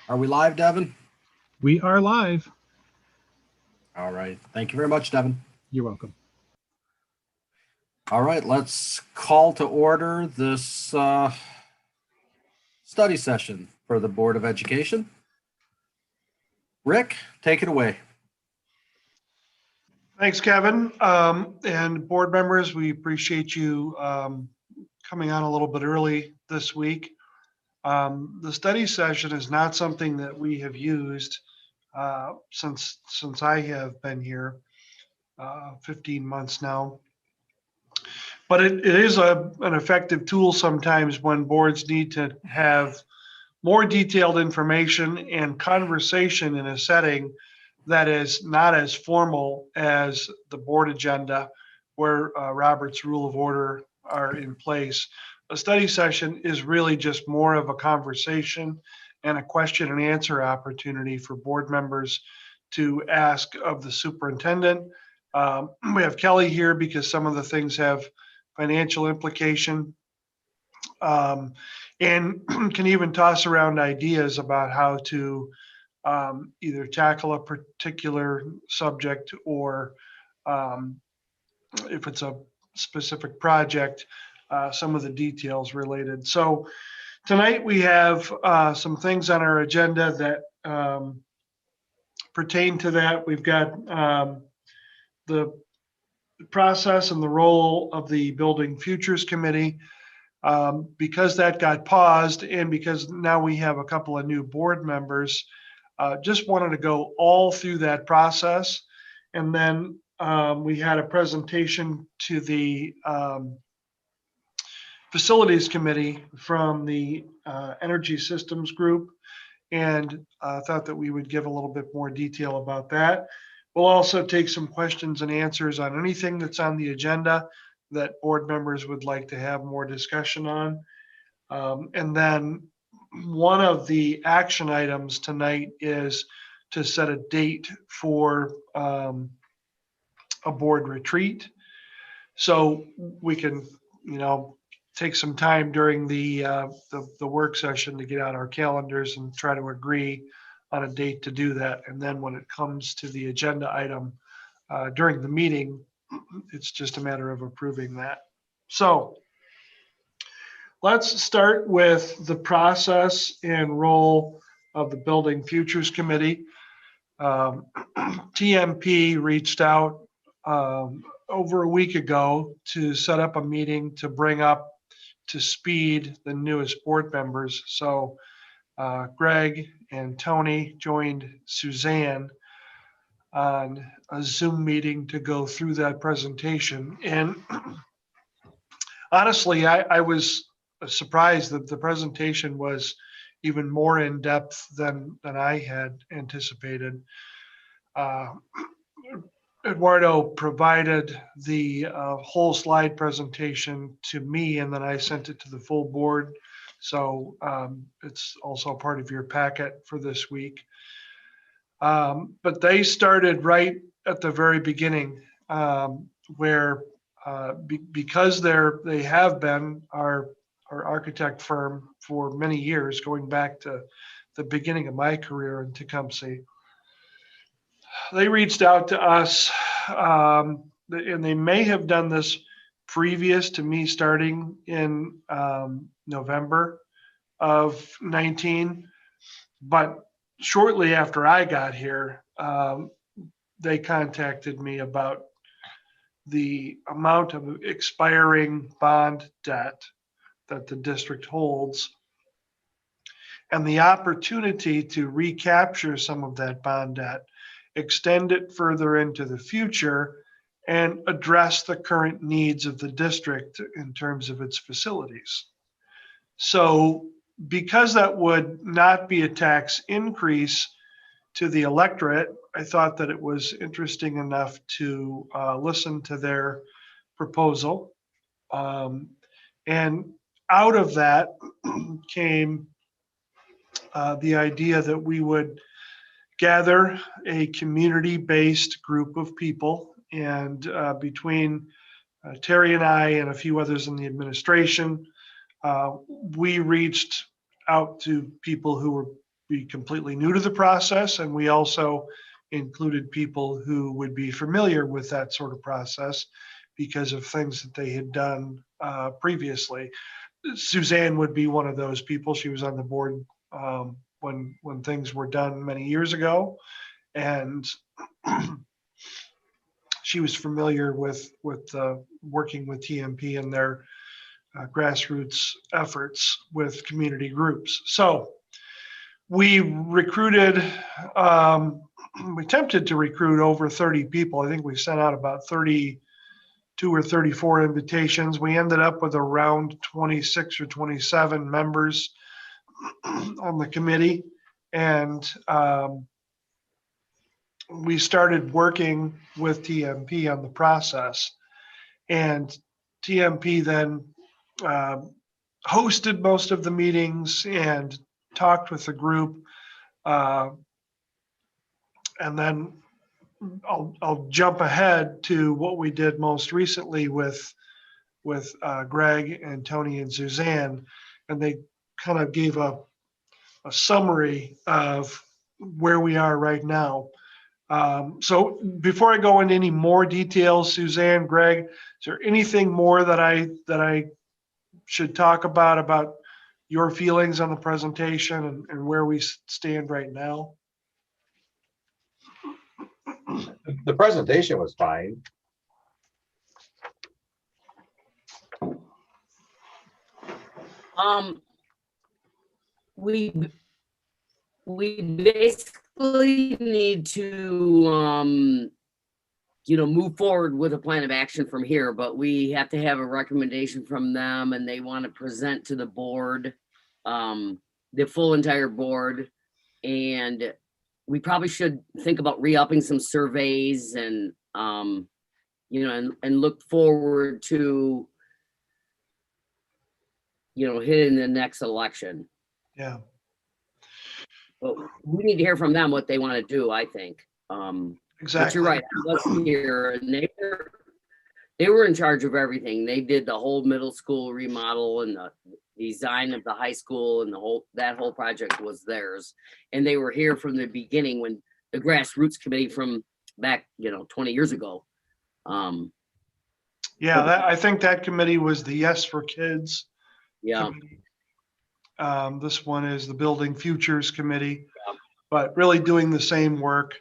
Are we live, Devin? We are live. All right. Thank you very much, Devin. You're welcome. All right, let's call to order this study session for the Board of Education. Rick, take it away. Thanks, Kevin. And board members, we appreciate you coming on a little bit early this week. The study session is not something that we have used since I have been here, 15 months now. But it is an effective tool sometimes when boards need to have more detailed information and conversation in a setting that is not as formal as the board agenda, where Robert's Rule of Order are in place. A study session is really just more of a conversation and a question and answer opportunity for board members to ask of the superintendent. We have Kelly here because some of the things have financial implication, and can even toss around ideas about how to either tackle a particular subject or if it's a specific project, some of the details related. So tonight we have some things on our agenda that pertain to that. We've got the process and the role of the Building Futures Committee. Because that got paused and because now we have a couple of new board members, just wanted to go all through that process. And then we had a presentation to the Facilities Committee from the Energy Systems Group, and thought that we would give a little bit more detail about that. We'll also take some questions and answers on anything that's on the agenda that board members would like to have more discussion on. And then one of the action items tonight is to set a date for a board retreat. So we can, take some time during the work session to get out our calendars and try to agree on a date to do that. And then when it comes to the agenda item during the meeting, it's just a matter of approving that. So let's start with the process and role of the Building Futures Committee. TMP reached out over a week ago to set up a meeting to bring up to speed the newest board members. So Greg and Tony joined Suzanne on a Zoom meeting to go through that presentation. And honestly, I was surprised that the presentation was even more in depth than I had anticipated. Eduardo provided the whole slide presentation to me, and then I sent it to the full board. So it's also part of your packet for this week. But they started right at the very beginning, where because they have been our architect firm for many years, going back to the beginning of my career in Tecumseh. They reached out to us, and they may have done this previous to me starting in November of 19, but shortly after I got here, they contacted me about the amount of expiring bond debt that the district holds and the opportunity to recapture some of that bond debt, extend it further into the future, and address the current needs of the district in terms of its facilities. So because that would not be a tax increase to the electorate, I thought that it was interesting enough to listen to their proposal. And out of that came the idea that we would gather a community-based group of people, and between Terry and I and a few others in the administration, we reached out to people who be completely new to the process, and we also included people who would be familiar with that sort of process because of things that they had done previously. Suzanne would be one of those people. She was on the board when things were done many years ago, and she was familiar with working with TMP and their grassroots efforts with community groups. So we recruited, we attempted to recruit over 30 people. I think we sent out about 32 or 34 invitations. We ended up with around 26 or 27 members on the committee. And we started working with TMP on the process. And TMP then hosted most of the meetings and talked with the group. And then I'll jump ahead to what we did most recently with Greg and Tony and Suzanne, and they kind of gave a summary of where we are right now. So before I go into any more details, Suzanne, Greg, is there anything more that I should talk about your feelings on the presentation and where we stand right now? The presentation was fine. We basically need to move forward with a plan of action from here, but we have to have a recommendation from them, and they want to present to the board, the full entire board. And we probably should think about re-upping some surveys and and look forward to hitting the next election. Yeah. But we need to hear from them what they want to do, I think. Exactly. But you're right. I was here, and they were in charge of everything. They did the whole middle school remodel and the design of the high school, and that whole project was theirs. And they were here from the beginning when the grassroots committee from back 20 years ago. I think that committee was the Yes for Kids. Yeah. Committee. This one is the Building Futures Committee, but really doing the same work.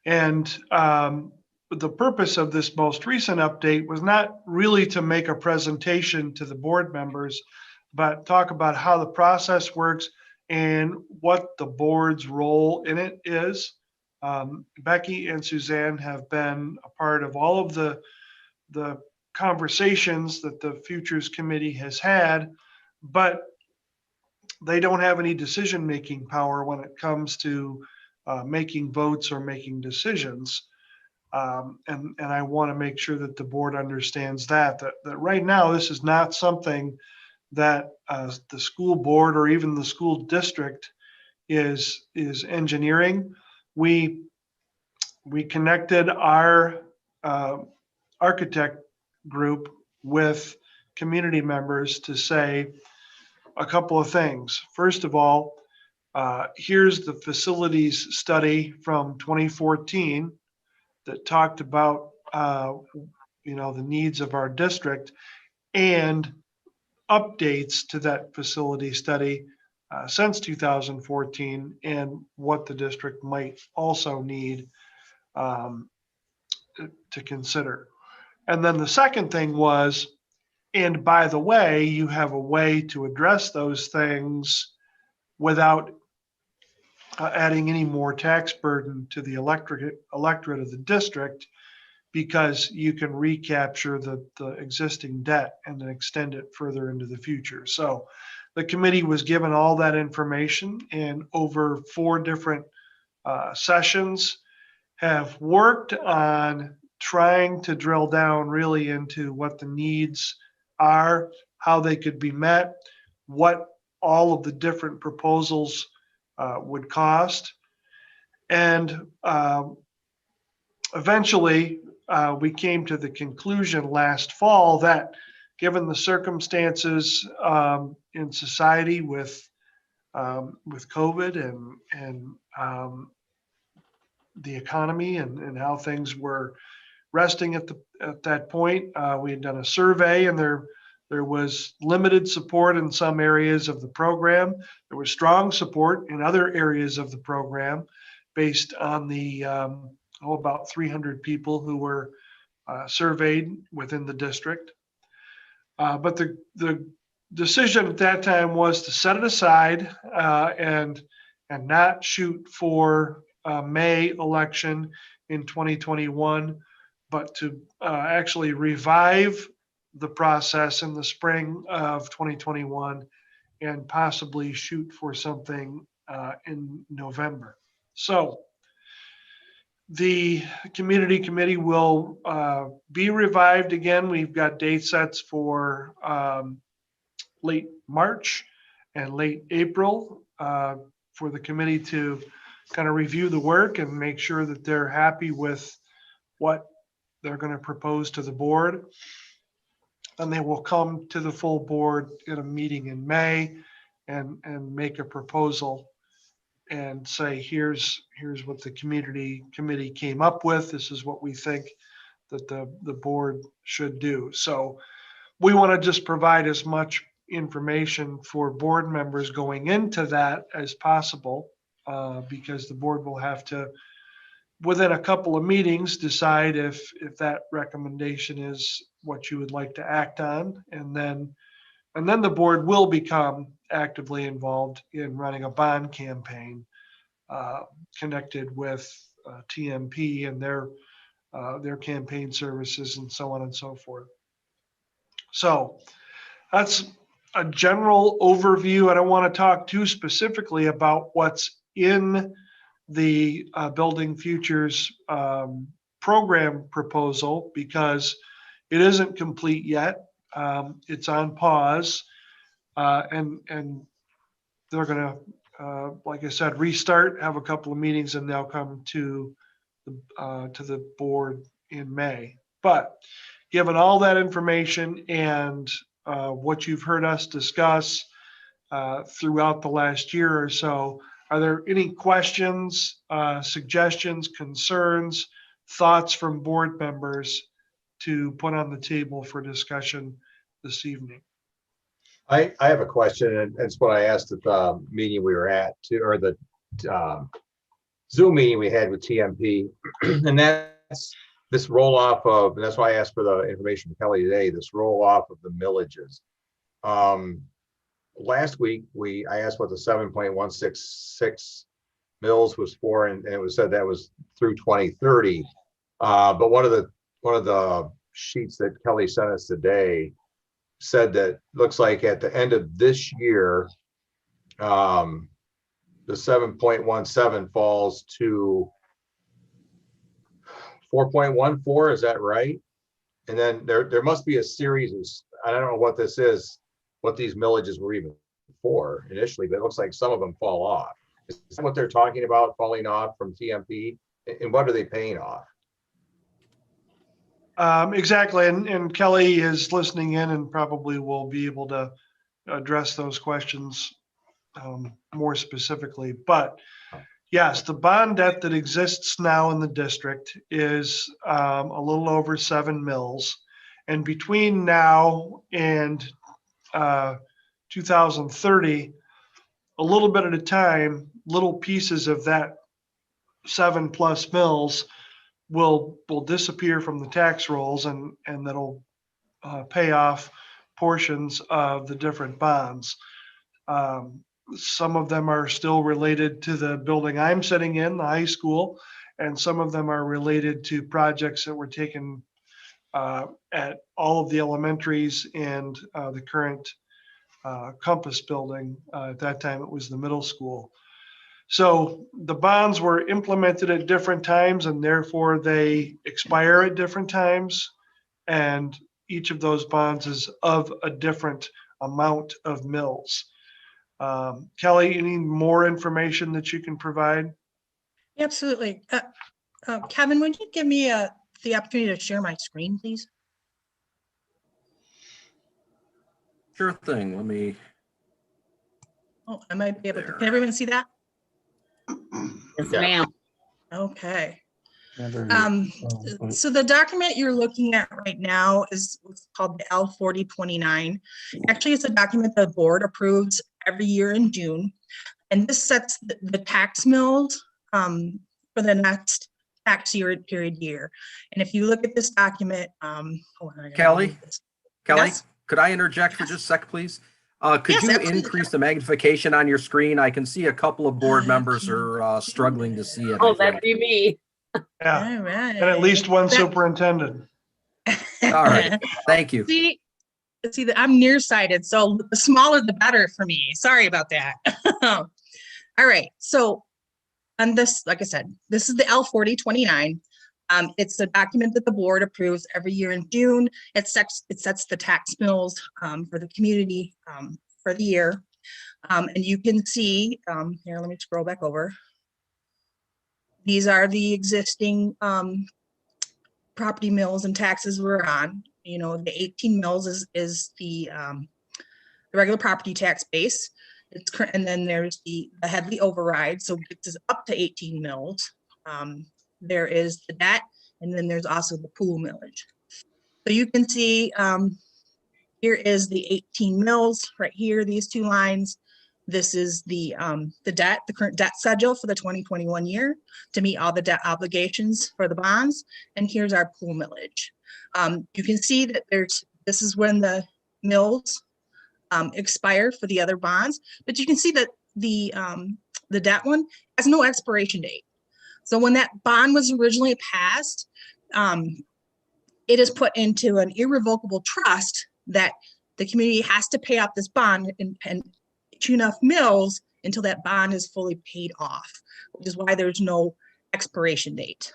And the purpose of this most recent update was not really to make a presentation to the board members, but talk about how the process works and what the board's role in it is. Becky and Suzanne have been a part of all of the conversations that the Futures Committee has had, but they don't have any decision-making power when it comes to making votes or making decisions. And I want to make sure that the board understands that right now, this is not something that the school board or even the school district is engineering. We connected our architect group with community members to say a couple of things. First of all, here's the facilities study from 2014 that talked about the needs of our district, and updates to that facility study since 2014 and what the district might also need to consider. And then the second thing was, and by the way, you have a way to address those things without adding any more tax burden to the electorate of the district, because you can recapture the existing debt and then extend it further into the future. So the committee was given all that information, and over 4 different sessions have worked on trying to drill down really into what the needs are, how they could be met, what all of the different proposals would cost. And eventually we came to the conclusion last fall that given the circumstances in society with with COVID and the economy and how things were resting at that point. We had done a survey, and there was limited support in some areas of the program. There was strong support in other areas of the program, based on the about 300 people who were surveyed within the district. But the decision at that time was to set it aside and not shoot for May election in 2021, but to actually revive the process in the spring of 2021 and possibly shoot for something in November. So the community committee will be revived again. We've got date sets for late March and late April for the committee to kind of review the work and make sure that they're happy with what they're going to propose to the board. And they will come to the full board in a meeting in May and make a proposal and say, here's what the committee came up with. This is what we think that the board should do. So we want to just provide as much information for board members going into that as possible, because the board will have to, within a couple of meetings, decide if that recommendation is what you would like to act on. And then the board will become actively involved in running a bond campaign connected with TMP and their campaign services and so on and so forth. So that's a general overview. I don't want to talk too specifically about what's in the Building Futures program proposal, because it isn't complete yet. It's on pause, and they're going to, like I said, restart, have a couple of meetings, and they'll come to the board in May. But given all that information and what you've heard us discuss throughout the last year or so, are there any questions, suggestions, concerns, thoughts from board members to put on the table for discussion this evening? I have a question, and it's what I asked at the meeting we were at, or the Zoom meeting we had with TMP, and that's this roll off of, and that's why I asked for the information from Kelly today, this roll off of the millages. Last week, I asked what the 7.166 mills was for, and it was said that was through 2030. But one of the sheets that Kelly sent us today said that looks like at the end of this year, the 7.17 falls to 4.14. Is that right? And then there must be a series of, I don't know what this is, what these millages were even for initially, but it looks like some of them fall off. Is that what they're talking about, falling off from TMP? And what are they paying off? Exactly. And Kelly is listening in and probably will be able to address those questions more specifically. But yes, the bond debt that exists now in the district is a little over 7 mills. And between now and 2030, a little bit at a time, little pieces of that 7+ mills will disappear from the tax rolls, and that'll pay off portions of the different bonds. Some of them are still related to the building I'm sitting in, the high school, and some of them are related to projects that were taken at all of the elementaries and the current Compass building. At that time, it was the middle school. So the bonds were implemented at different times, and therefore they expire at different times. And each of those bonds is of a different amount of mills. Kelly, any more information that you can provide? Absolutely. Kevin, would you give me the opportunity to share my screen, please? Sure thing. Let me Oh, I might be able to, can everyone see that? Yes, Yeah. ma'am. Okay. So the document you're looking at right now is what's called the L4029. Actually, it's a document the board approves every year in June. And this sets the tax mills for the next tax year period year. And if you look at this document, hold on, I gotta Kelly? move this. Kelly, Yes? could I interject for just a sec, please? Could Yes, you absolutely. increase the magnification on your screen? I can see a couple of board members are struggling to see it. I Oh, that'd think. be me. Yeah, All right. and at least one That- superintendent. All right, thank you. See that I'm nearsighted, so the smaller the better for me. Sorry about that. All right, so on this, like I said, this is the L4029. It's a document that the board approves every year in June. It sets the tax mills for the community for the year. And you can see, here, let me scroll back over. These are the existing property mills and taxes we're on. You know, the 18 mills is the regular property tax base. And then there's the heavily override, so this is up to 18 mills. There is the debt, and then there's also the pool millage. So you can see here is the 18 mills right here, these two lines. This is the debt, the current debt schedule for the 2021 year to meet all the debt obligations for the bonds. And here's our pool millage. You can see that this is when the mills expire for the other bonds, but you can see that the debt one has no expiration date. So when that bond was originally passed, it is put into an irrevocable trust that the community has to pay off this bond and issue enough mills until that bond is fully paid off, which is why there's no expiration date.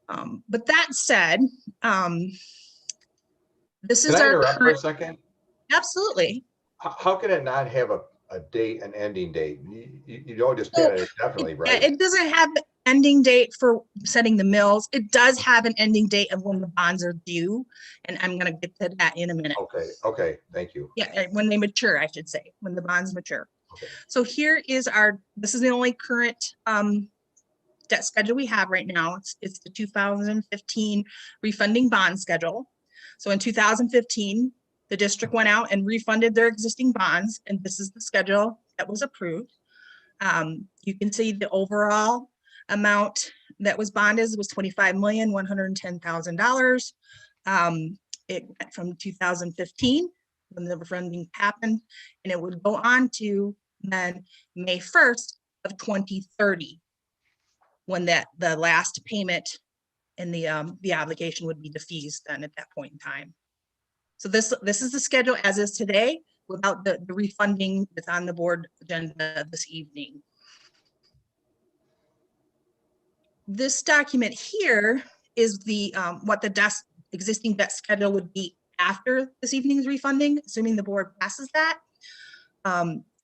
But that said, this is Can I our interrupt for a current, second? absolutely. How can it not have a date, an ending date? You don't just So, get it definitely, Yeah, right? it doesn't have an ending date for setting the mills. It does have an ending date of when the bonds are due, and I'm gonna get to that in a minute. Okay, thank you. Yeah, when they mature, I should say, when the bonds mature. Okay. So here is this is the only current debt schedule we have right now. It's the 2015 refunding bond schedule. So in 2015, the district went out and refunded their existing bonds, and this is the schedule that was approved. You can see the overall amount that was bonded was $25,110,000. It went from 2015 when the refunding happened, and it would go on to then May 1st of 2030 when the last payment and the obligation would be the fees then at that point in time. So this is the schedule as is today without the refunding that's on the board agenda this evening. This document here is the what the existing debt schedule would be after this evening's refunding, assuming the board passes that.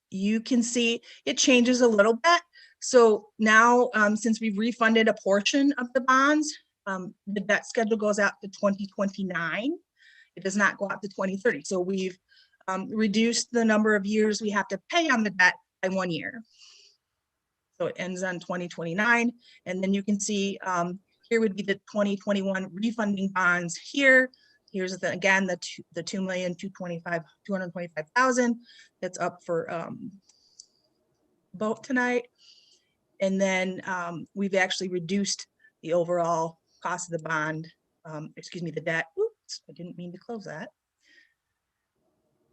You can see it changes a little bit. So now, since we've refunded a portion of the bonds, the debt schedule goes out to 2029. It does not go out to 2030. So we've reduced the number of years we have to pay on the debt by 1 year. So it ends on 2029. And then you can see here would be the 2021 refunding bonds here. Here's again the 2,225,000 that's up for vote tonight. And then we've actually reduced the overall cost of the bond, excuse me, the debt. Oops, I didn't mean to close that.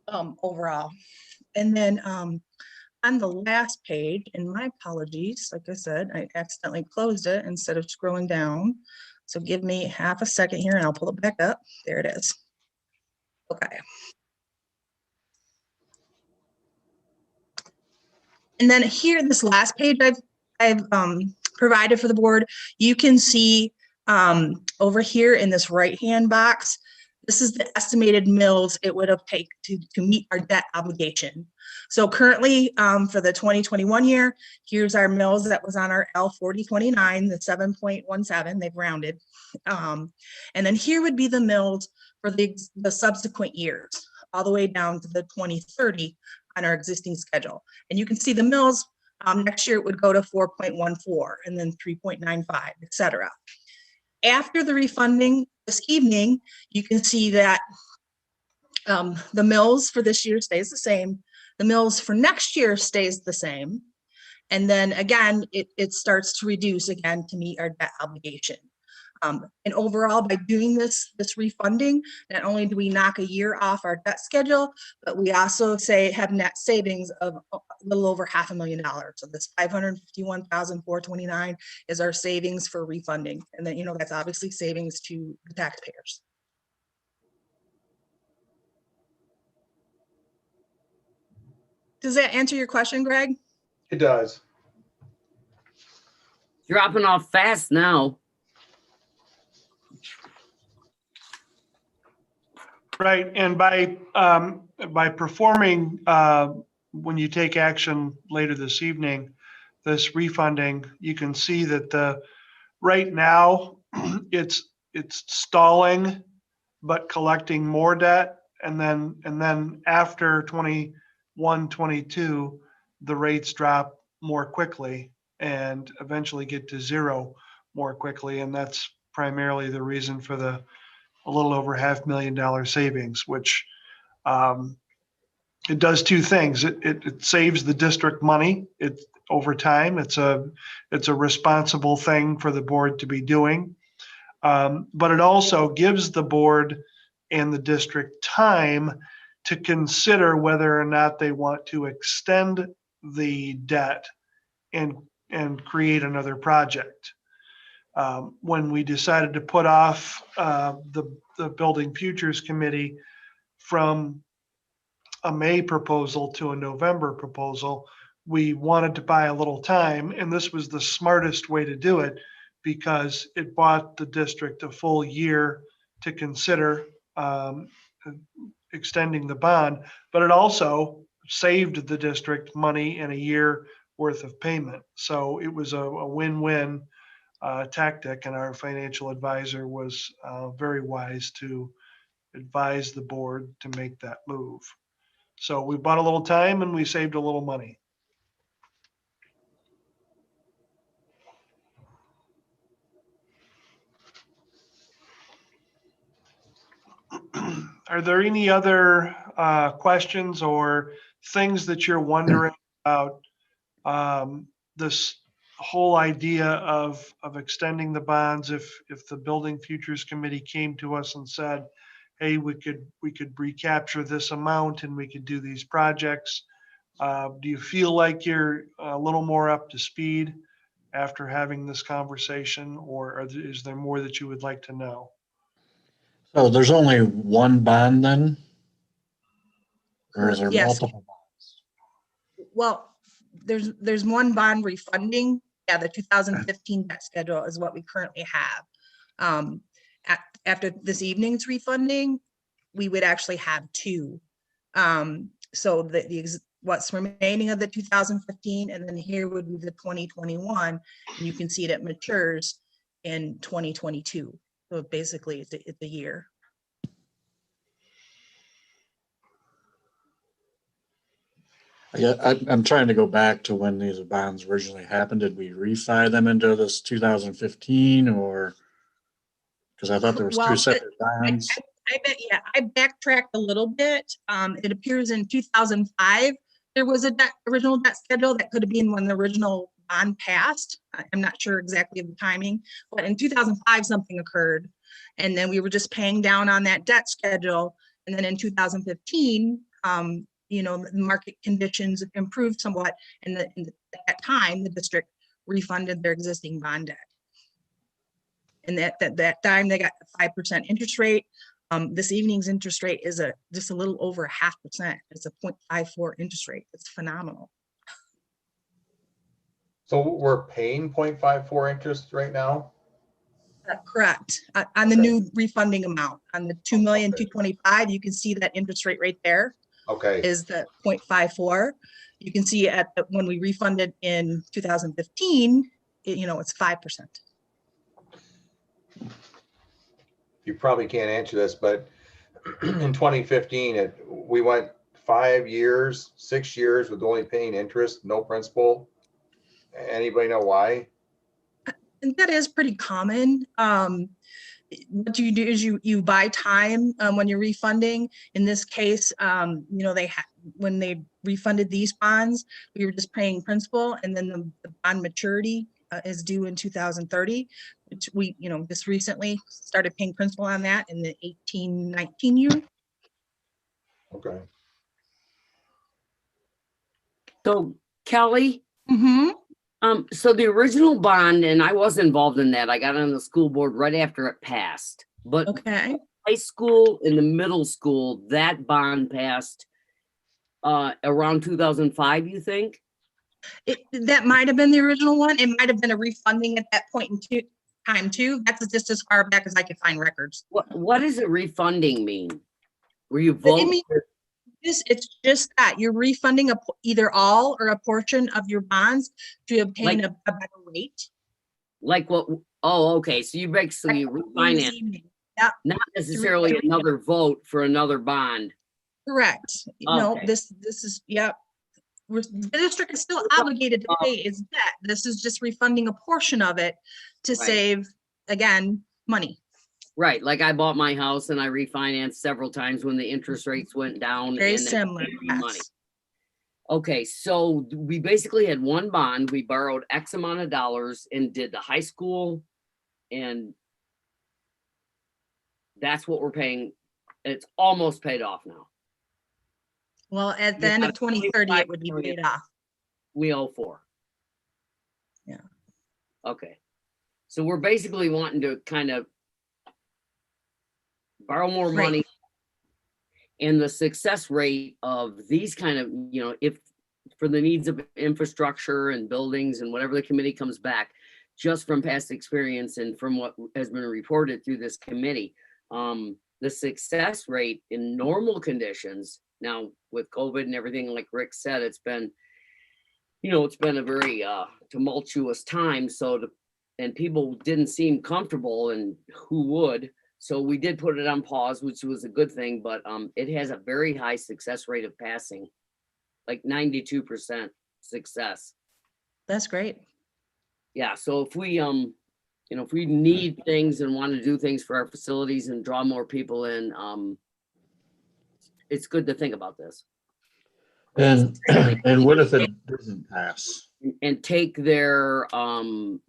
Overall. And then on the last page, and my apologies, like I said, I accidentally closed it instead of scrolling down. So give me half a second here and I'll pull it back up. There it is. Okay. And then here, this last page I've provided for the board, you can see over here in this right-hand box, this is the estimated mills it would have taken to meet our debt obligation. So currently for the 2021 year, here's our mills that was on our L4029, the 7.17, they've rounded. And then here would be the mills for the subsequent years, all the way down to the 2030 on our existing schedule. And you can see the mills, next year it would go to 4.14 and then 3.95, et cetera. After the refunding this evening, you can see that the mills for this year stays the same. The mills for next year stays the same. And then again, it starts to reduce again to meet our debt obligation. And overall, by doing this refunding, not only do we knock a year off our debt schedule, but we also have net savings of a little over $500,000. So this $551,429 is our savings for refunding. And then, that's obviously savings to the taxpayers. Does that answer your question, Greg? It does. Dropping off fast now. Right, and by performing, when you take action later this evening, this refunding, you can see that right now, it's stalling, but collecting more debt. And then after 21, 22, the rates drop more quickly and eventually get to zero more quickly. And that's primarily the reason for a little over $500,000 savings, which it does two things. It saves the district money. Over time, it's a responsible thing for the board to be doing. But it also gives the board and the district time to consider whether or not they want to extend the debt and create another project. When we decided to put off the Building Futures Committee from a May proposal to a November proposal, we wanted to buy a little time, and this was the smartest way to do it because it bought the district a full year to consider extending the bond, but it also saved the district money in a year worth of payment. So it was a win-win tactic, and our financial advisor was very wise to advise the board to make that move. So we bought a little time and we saved a little money. Are there any other questions or things that you're wondering about this whole idea of extending the bonds? If the Building Futures Committee came to us and said, hey, we could recapture this amount and we could do these projects. Do you feel like you're a little more up to speed after having this conversation, or is there more that you would like to know? So there's only one bond then? Or is there Yes. multiple bonds? Well, there's one bond refunding. Yeah, the 2015 debt schedule is what we currently have. After this evening's refunding, we would actually have two. So what's remaining of the 2015, and then here would be the 2021. And you can see that matures in 2022. So basically, it's a year. I'm trying to go back to when these bonds originally happened. Did we refi them into this 2015 or? Because I thought there was two separate bonds. I backtracked a little bit. It appears in 2005, there was original debt schedule that could have been when the original bond passed. I'm not sure exactly of the timing, but in 2005, something occurred. And then we were just paying down on that debt schedule. And then in 2015, the market conditions improved somewhat. And at that time, the district refunded their existing bond debt. And that time they got a 5% interest rate. This evening's interest rate is just a little over 0.5%. It's a 0.54 interest rate. It's phenomenal. So we're paying 0.54 interest right now? Correct. On the new refunding amount, on the 2,225,000, you can see that interest rate right there. Okay. Is the 0.54. You can see when we refunded in 2015, it's 5%. You probably can't answer this, but in 2015, we went 5 years, 6 years with only paying interest, no principal. Anybody know why? And that is pretty common. What you do is you buy time when you're refunding. In this case, when they refunded these bonds, we were just paying principal, and then the bond maturity is due in 2030, which we, just recently started paying principal on that in the 18-19 year. Okay. So Kelly, Mm-hmm. so the original bond, and I was involved in that. I got on the school board right after it passed. But Okay. high school and the middle school, that bond passed around 2005, you think? That might have been the original one. It might have been a refunding at that point in time too. That's just as far back as I could find records. What does a refunding mean? Were you It voting? means it's just that you're refunding either all or a portion of your bonds to obtain Like- a better rate. Like what? Oh, okay. So you basically refinance, Yeah, not necessarily another vote for another bond. correct. No, Okay. this is, yep. The district is still obligated to pay its debt. This is just refunding a portion of it to Right. save, again, money. Right, like I bought my house and I refinanced several times when the interest rates went down. Very and then similar. gave me money. Yes. Okay, so we basically had one bond. We borrowed X amount of dollars and did the high school, and that's what we're paying. It's almost paid off now. Well, at the You end got of 2030, it would be 25 paid off. We owe 4. Yeah. Okay, so we're basically wanting to kind of borrow more Right. money. And the success rate of these kind of, if for the needs of infrastructure and buildings and whatever the committee comes back, just from past experience and from what has been reported through this committee, the success rate in normal conditions, now with COVID and everything, like Rick said, it's been a very tumultuous time. And people didn't seem comfortable, and who would? So we did put it on pause, which was a good thing, but it has a very high success rate of passing, like 92% success. That's great. Yeah, so if we if we need things and want to do things for our facilities and draw more people in, it's good to think about this And what if it doesn't pass? and take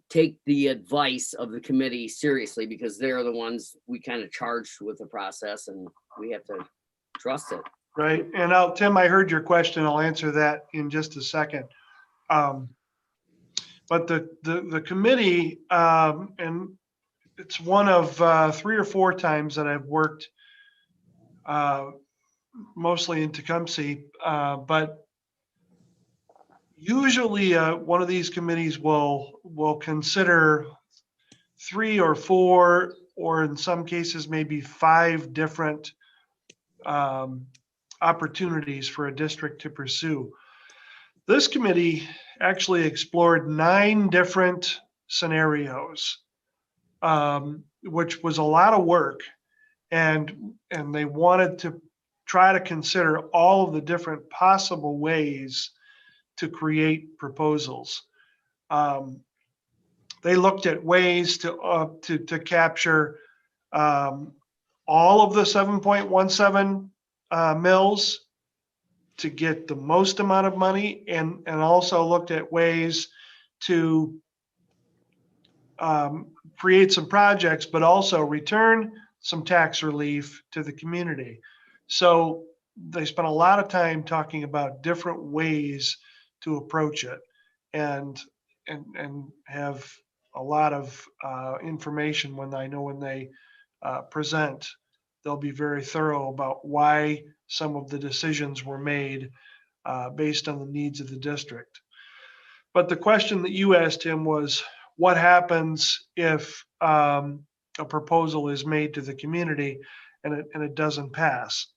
take the advice of the committee seriously, because they're the ones we kind of charged with the process, and we have to trust it. Right, and Tim, I heard your question. I'll answer that in just a second. But the committee, and it's one of 3 or 4 times that I've worked mostly in Tecumseh, but usually one of these committees will consider 3 or 4, or in some cases maybe 5 different opportunities for a district to pursue. This committee actually explored 9 different scenarios, which was a lot of work, and they wanted to try to consider all of the different possible ways to create proposals. They looked at ways to capture all of the 7.17 mills to get the most amount of money, and also looked at ways to create some projects, but also return some tax relief to the community. So they spent a lot of time talking about different ways to approach it, and have a lot of information when they present. They'll be very thorough about why some of the decisions were made based on the needs of the district. But the question that you asked him was, what happens if a proposal is made to the community and it doesn't pass?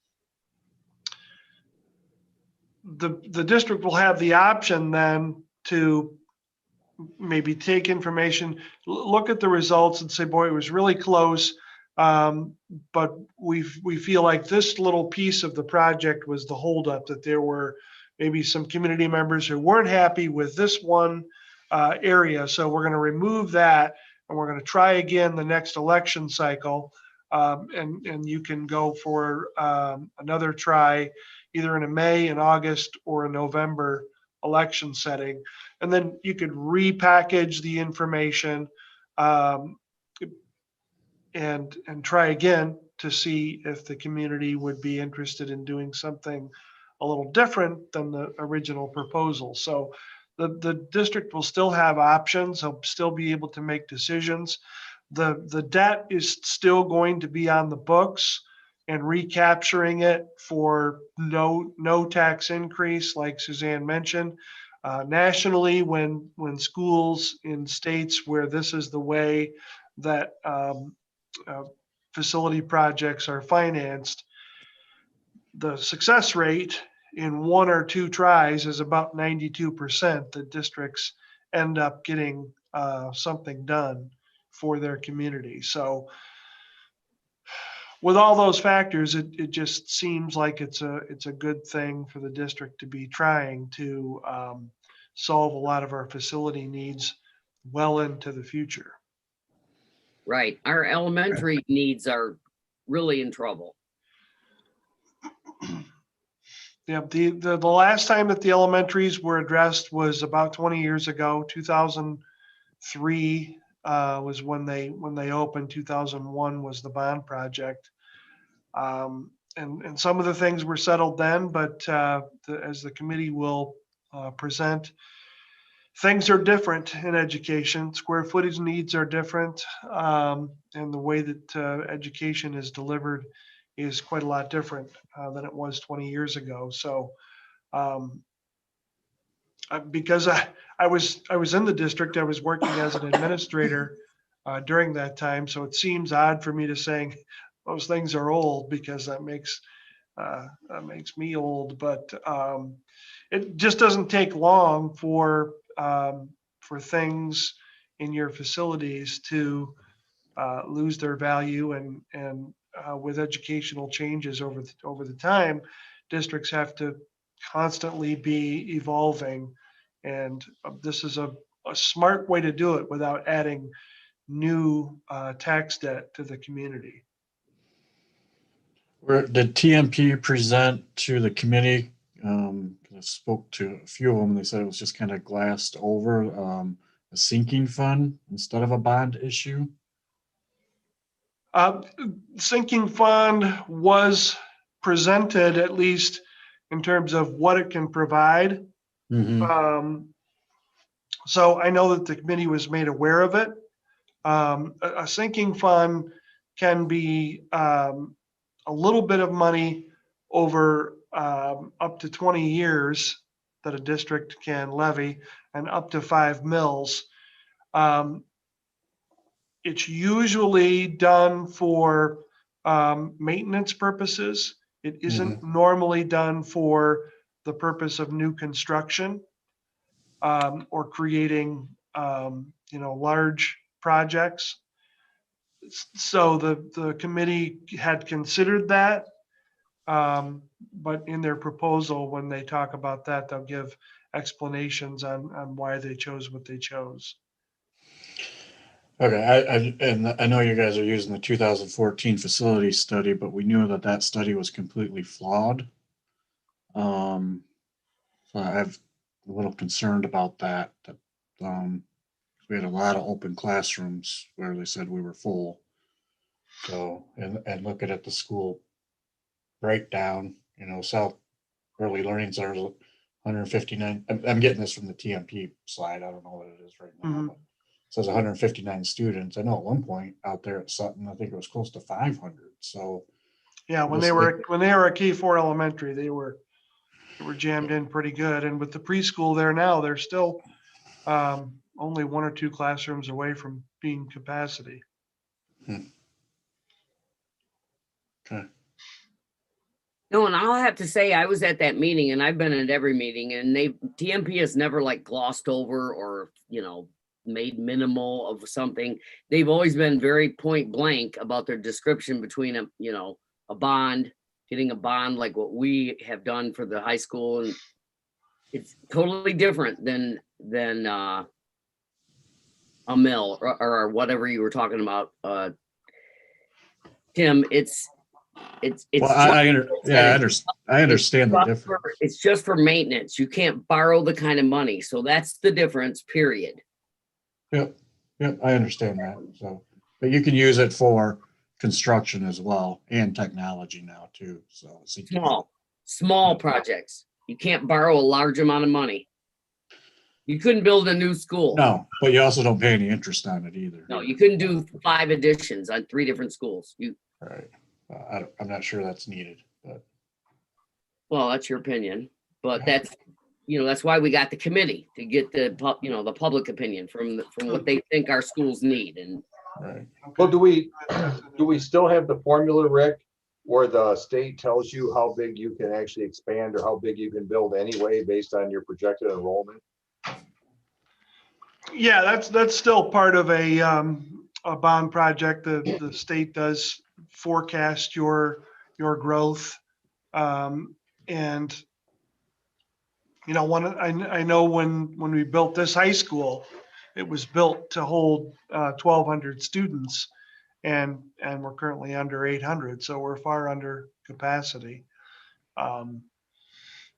The district will have the option then to maybe take information, look at the results and say, boy, it was really close. But we feel like this little piece of the project was the holdup, that there were maybe some community members who weren't happy with this one area. So we're going to remove that, and we're going to try again the next election cycle. And you can go for another try either in a May, an August, or a November election setting. And then you could repackage the information and try again to see if the community would be interested in doing something a little different than the original proposal. So the district will still have options. They'll still be able to make decisions. The debt is still going to be on the books, and recapturing it for no tax increase, like Suzanne mentioned. Nationally, when schools in states where this is the way that facility projects are financed, the success rate in one or two tries is about 92%. The districts end up getting something done for their community. So with all those factors, it just seems like it's a good thing for the district to be trying to solve a lot of our facility needs well into the future. Right. Our elementary needs are really in trouble. Yeah, the last time that the elementaries were addressed was about 20 years ago. 2003 was when they opened. 2001 was the bond project. And some of the things were settled then, but as the committee will present, things are different in education. Square footage needs are different, and the way that education is delivered is quite a lot different than it was 20 years ago. So because I was in the district, I was working as an administrator during that time. So it seems odd for me to saying those things are old, because that makes me old. But it just doesn't take long for things in your facilities to lose their value, and with educational changes over the time, districts have to constantly be evolving, and this is a smart way to do it without adding new tax debt to the community. Did TMP present to the committee? I spoke to a few of them. They said it was just kind of glassed over, a sinking fund instead of a bond issue. Sinking fund was presented, at least in terms of what it can provide. So I know that the committee was made aware of it. A sinking fund can be a little bit of money over up to 20 years that a district can levy, and up to 5 mils. It's usually done for maintenance purposes. It isn't normally done for the purpose of new construction or creating, large projects. So the committee had considered that, but in their proposal, when they talk about that, they'll give explanations on why they chose what they chose. Okay, I know you guys are using the 2014 facility study, but we knew that study was completely flawed. So I'm a little concerned about that. We had a lot of open classrooms where they said we were full. So, and looking at the school breakdown, South Early Learning Center is 159. I'm getting this from the TMP slide. I don't know what it is right now, but it says 159 students. I know at one point out there at Sutton, I think it was close to 500. So yeah, when they were at K4 Elementary, they were jammed in pretty good. And with the preschool there now, they're still only 1 or 2 classrooms away from being capacity. Okay. No, and I'll have to say, I was at that meeting, and I've been at every meeting, and TMP has never like glossed over or, made minimal of something. They've always been very point blank about their description between a, you know, a bond, getting a bond like what we have done for the high school, and it's totally different than a mill or whatever you were talking about, Tim. It's Well, I understand the difference. it's just for maintenance. You can't borrow the kind of money. So that's the difference, period. Yep, I understand that. So, but you can use it for construction as well and technology now too. So Small projects. You can't borrow a large amount of money. You couldn't build a new school. No, but you also don't pay any interest on it either. No, you couldn't do 5 additions on 3 different schools. Right. I'm not sure that's needed, but Well, that's your opinion, but that's, you know, that's why we got the committee to get the public opinion from what they think our schools need. And right. Well, do we still have the formula, Rick, where the state tells you how big you can actually expand or how big you can build anyway based on your projected enrollment? Yeah, that's still part of a bond project. The state does forecast your growth. And, you know, I know when we built this high school, it was built to hold 1,200 students, and we're currently under 800, so we're far under capacity.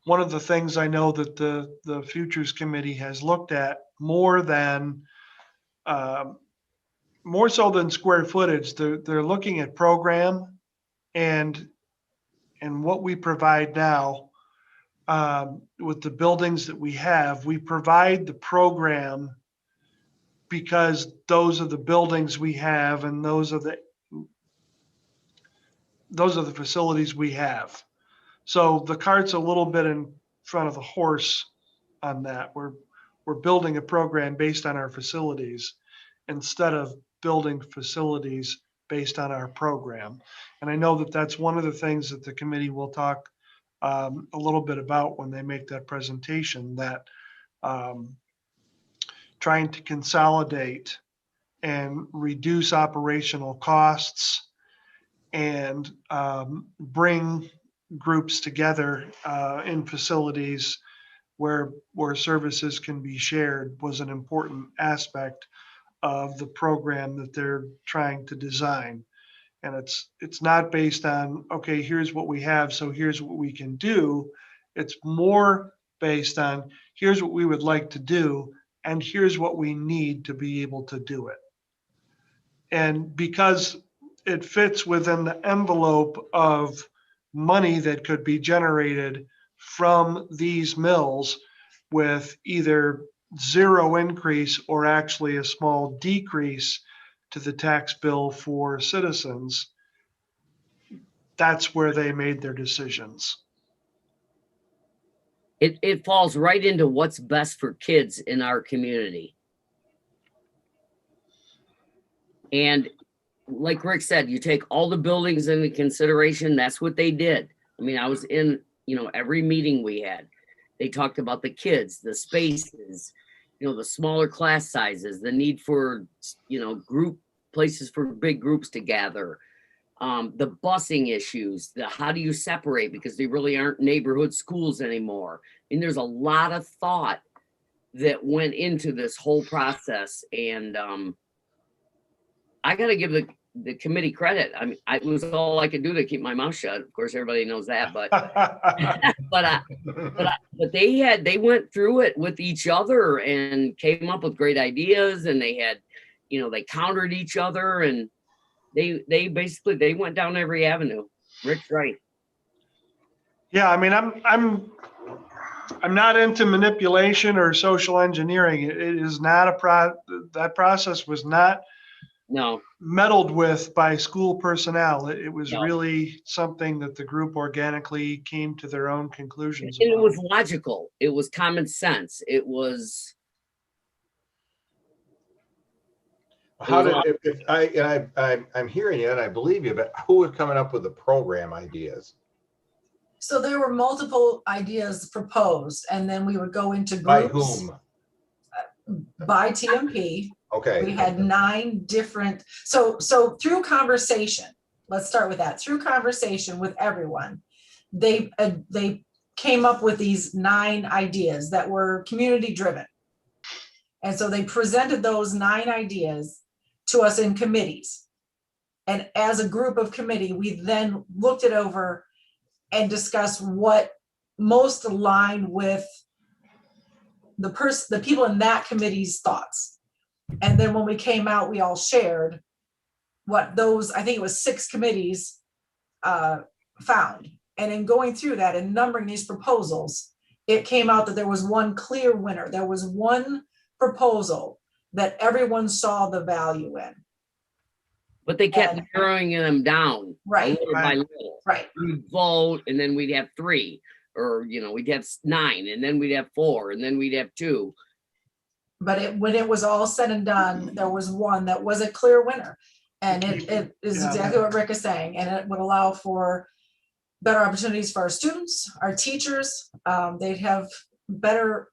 One of the things I know that the Futures Committee has looked at more so than square footage, they're looking at program and what we provide now. With the buildings that we have, we provide the program because those are the buildings we have and those are the facilities we have. So the cart's a little bit in front of the horse on that. We're building a program based on our facilities instead of building facilities based on our program. And I know that that's one of the things that the committee will talk a little bit about when they make that presentation, that trying to consolidate and reduce operational costs and bring groups together in facilities where services can be shared was an important aspect of the program that they're trying to design. And it's not based on, okay, here's what we have, so here's what we can do. It's more based on, here's what we would like to do, and here's what we need to be able to do it. And because it fits within the envelope of money that could be generated from these mills with either zero increase or actually a small decrease to the tax bill for citizens, that's where they made their decisions. it falls right into what's best for kids in our community. And like Rick said, you take all the buildings into consideration. That's what they did. I mean, I was in, you know, every meeting we had. They talked about the kids, the spaces, you know, the smaller class sizes, the need for, you know, group places for big groups to gather, the busing issues, how do you separate, because they really aren't neighborhood schools anymore. And there's a lot of thought that went into this whole process. And I got to give the committee credit. I mean, it was all I could do to keep my mouth shut. Of course, everybody knows that, but but they went through it with each other and came up with great ideas, and they had, you know, they countered each other, and they basically, they went down every avenue. Rick's right. Yeah, I mean, I'm not into manipulation or social engineering. It is not that process was not meddled with by school personnel. It was really something that the group organically came to their own conclusions And about. it was logical. It was common sense. It was. How did, I'm hearing you and I believe you, but who was coming up with the program ideas? So there were multiple ideas proposed, and then we would go into groups. By whom? by TMP. We Okay, had 9 different, so through conversation, let's start with that. Through conversation with everyone, they came up with these 9 ideas that were community driven. And so they presented those 9 ideas to us in committees. And as a group of committee, we then looked it over and discussed what most aligned with the people in that committee's thoughts. And then when we came out, we all shared what those, I think it was 6 committees found. And in going through that and numbering these proposals, it came out that there was one clear winner. There was one proposal that everyone saw the value in. But they kept And- narrowing them down. Right, Little by little. right. We'd vote and then we'd have 3, or, we'd have 9, and then we'd have 4, and then we'd have 2. But when it was all said and done, there was one that was a clear winner. And it is Yeah. exactly what Rick is saying. And it would allow for better opportunities for our students, our teachers. They'd have better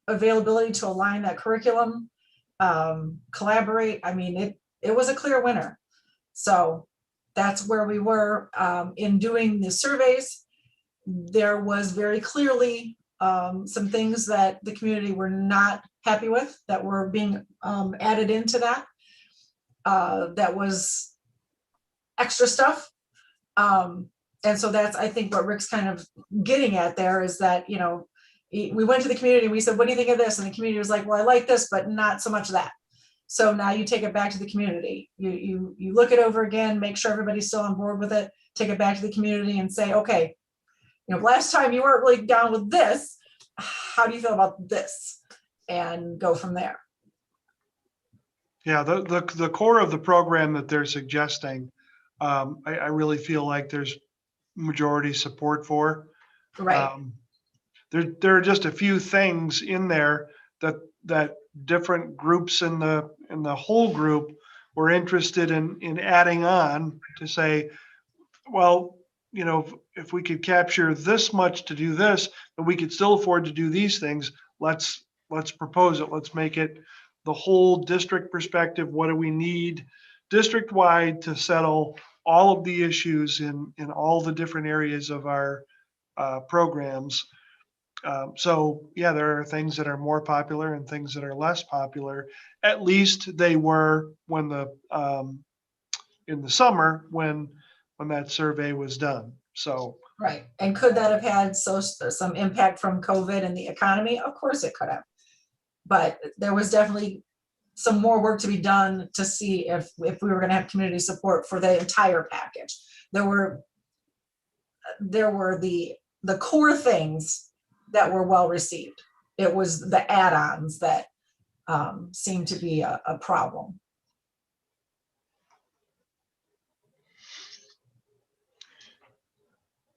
availability to align that curriculum, collaborate. I mean, it was a clear winner. So that's where we were in doing the surveys. There was very clearly some things that the community were not happy with that were being added into that. That was extra stuff. And so that's, I think, what Rick's kind of getting at there is that, we went to the community and we said, what do you think of this? And the community was like, well, I like this, but not so much that. So now you take it back to the community. You look it over again, make sure everybody's still on board with it, take it back to the community and say, okay, last time you weren't really down with this. How do you feel about this? And go from there. Yeah, the core of the program that they're suggesting, I really feel like there's majority support for. Right. There are just a few things in there that different groups in the whole group were interested in adding on to say, well, if we could capture this much to do this, then we could still afford to do these things. Let's propose it. Let's make it the whole district perspective. What do we need district-wide to settle all of the issues in all the different areas of our programs? So yeah, there are things that are more popular and things that are less popular. At least they were when in the summer when that survey was done. So Right. And could that have had some impact from COVID and the economy? Of course it could have. But there was definitely some more work to be done to see if we were going to have community support for the entire package. There were the core things that were well received. It was the add-ons that seemed to be a problem.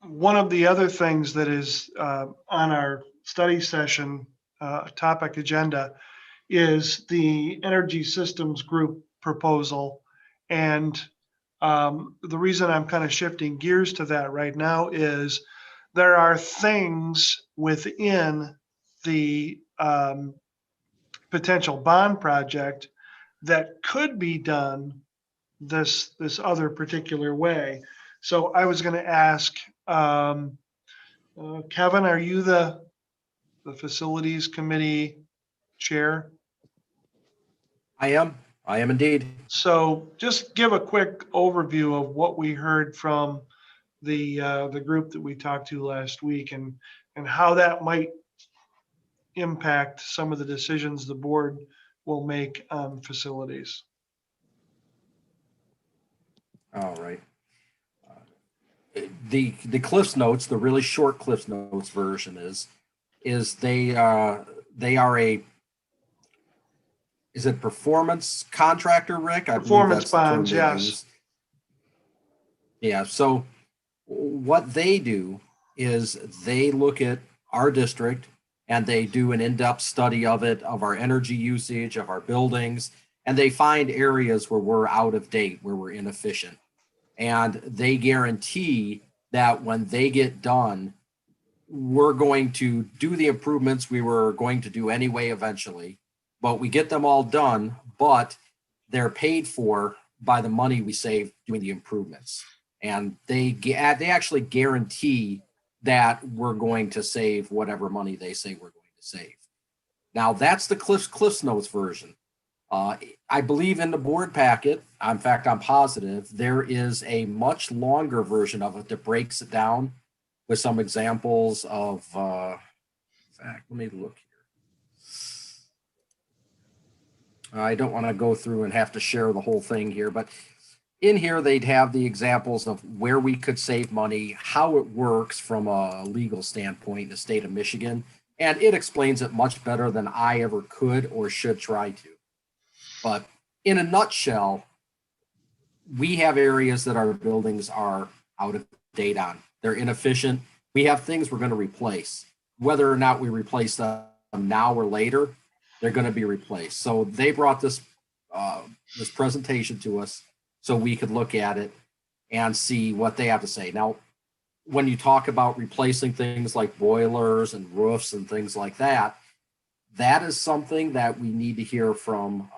one of the other things that is on our study session topic agenda is the energy systems group proposal. And the reason I'm kind of shifting gears to that right now is there are things within the potential bond project that could be done this other particular way. So I was going to ask, Kevin, are you the facilities committee chair? I am indeed. So just give a quick overview of what we heard from the group that we talked to last week and how that might impact some of the decisions the board will make on facilities. All right. The Cliffs Notes, the really short Cliffs Notes version is they are is it performance contractor, Rick? I believe Performance that's the term bonds, they yes. use. Yeah. So what they do is they look at our district and they do an in-depth study of it, of our energy usage, of our buildings, and they find areas where we're out of date, where we're inefficient. And they guarantee that when they get done, we're going to do the improvements we were going to do anyway eventually. but we get them all done, but they're paid for by the money we save doing the improvements. And they actually guarantee that we're going to save whatever money they say we're going to save. Now that's the Cliff's Notes version. I believe in the board packet, in fact, I'm positive, there is a much longer version of it that breaks it down with some examples of, in fact, let me look here. I don't want to go through and have to share the whole thing here, but in here, they'd have the examples of where we could save money, how it works from a legal standpoint in the state of Michigan, and it explains it much better than I ever could or should try to. But in a nutshell, we have areas that our buildings are out of date on. They're inefficient. We have things we're going to replace. Whether or not we replace them now or later, they're going to be replaced. So they brought this this presentation to us so we could look at it and see what they have to say. Now, when you talk about replacing things like boilers and roofs and things like that, that is something that we need to hear from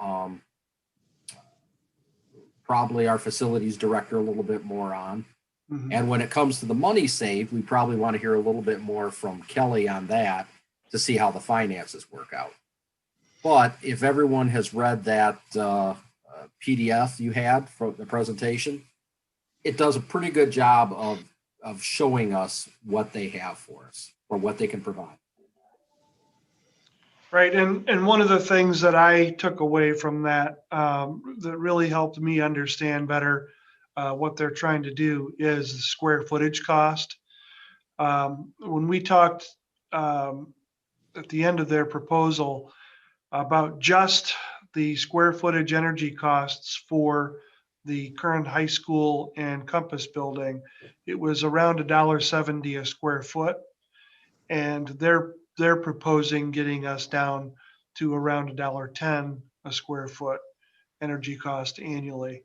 probably our facilities director a little bit more on. Mhm. And when it comes to the money saved, we probably want to hear a little bit more from Kelly on that to see how the finances work out. But if everyone has read that PDF you had from the presentation, it does a pretty good job of showing us what they have for us or what they can provide. Right, and one of the things that I took away from that that really helped me understand better what they're trying to do is the square footage cost. When we talked at the end of their proposal about just the square footage energy costs for the current high school and campus building, it was around $1.70 a square foot, and they're proposing getting us down to around $1.10 a square foot energy cost annually.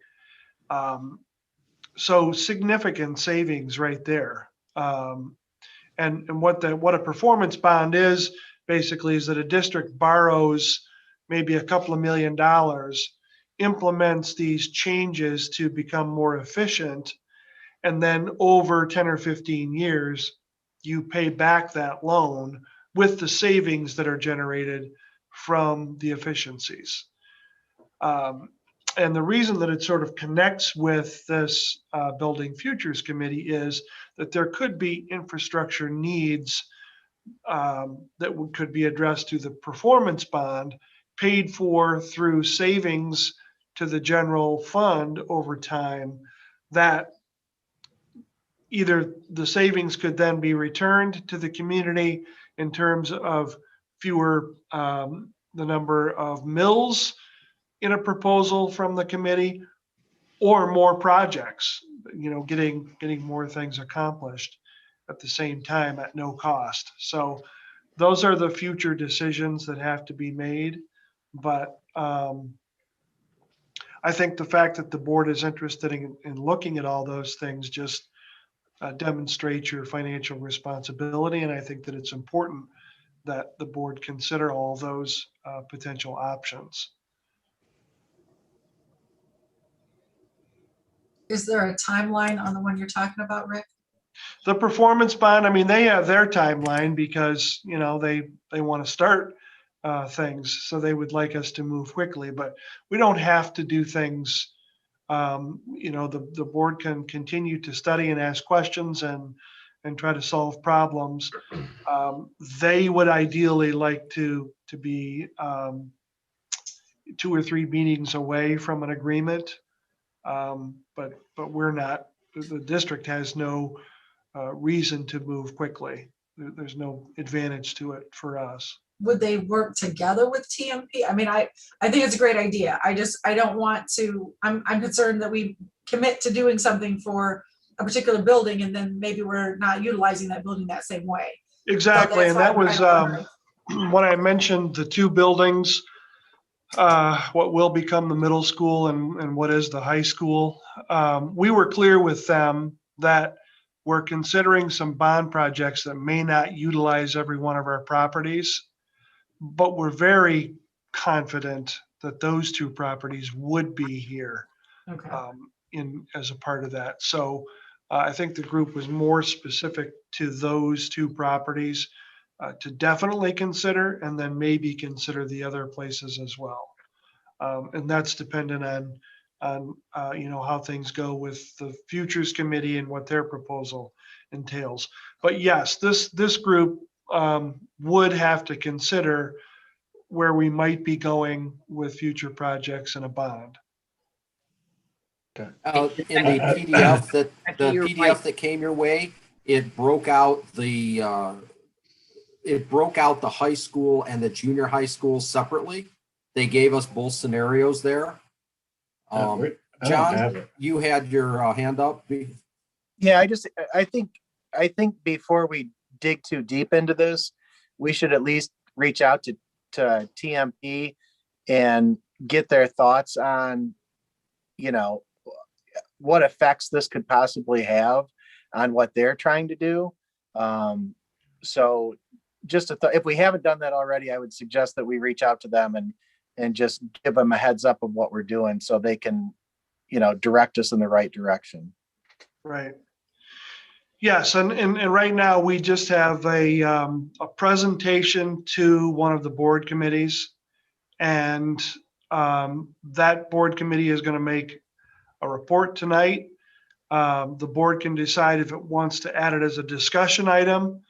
So significant savings right there. And what a performance bond is basically is that a district borrows maybe a couple of $1 million, implements these changes to become more efficient, and then over 10 or 15 years, you pay back that loan with the savings that are generated from the efficiencies. And the reason that it sort of connects with this Building Futures Committee is that there could be infrastructure needs that could be addressed through the performance bond, paid for through savings to the general fund over time, that either the savings could then be returned to the community in terms of fewer, the number of mills in a proposal from the committee, or more projects, getting more things accomplished at the same time at no cost. So those are the future decisions that have to be made. But I think the fact that the board is interested in looking at all those things just demonstrates your financial responsibility. And I think that it's important that the board consider all those potential options. Is there a timeline on the one you're talking about, Rick? The performance bond, I mean, they have their timeline because, they want to start things. So they would like us to move quickly, but we don't have to do things. The board can continue to study and ask questions and try to solve problems. They would ideally like to be 2 or 3 meetings away from an agreement. But we're not, the district has no reason to move quickly. There's no advantage to it for us. Would they work together with TMP? I mean, I think it's a great idea. I don't want to, I'm concerned that we commit to doing something for a particular building and then maybe we're not utilizing that building that same way. Exactly, So and that was that's when I mentioned the 2 buildings, what will become the middle school and what is the high school. We were clear with them that we're considering some bond projects that may not utilize every one of our properties, but we're very confident that those two properties would be here Okay. in as a part of that. So I think the group was more specific to those two properties to definitely consider, and then maybe consider the other places as well. And that's dependent on how things go with the Futures Committee and what their proposal entails. But yes, this group would have to consider where we might be going with future projects and a bond. In the PDF that You're right. came your way, it broke out the high school and the junior high school separately. They gave us both scenarios there. I don't have John, it. you had your hand up. Yeah, I think before we dig too deep into this, we should at least reach out to TMP and get their thoughts on, what effects this could possibly have on what they're trying to do. So just if we haven't done that already, I would suggest that we reach out to them and just give them a heads up of what we're doing so they can, direct us in the right direction. Right. Yes, and right now we just have a presentation to one of the board committees. And that board committee is going to make a report tonight. The board can decide if it wants to add it as a discussion item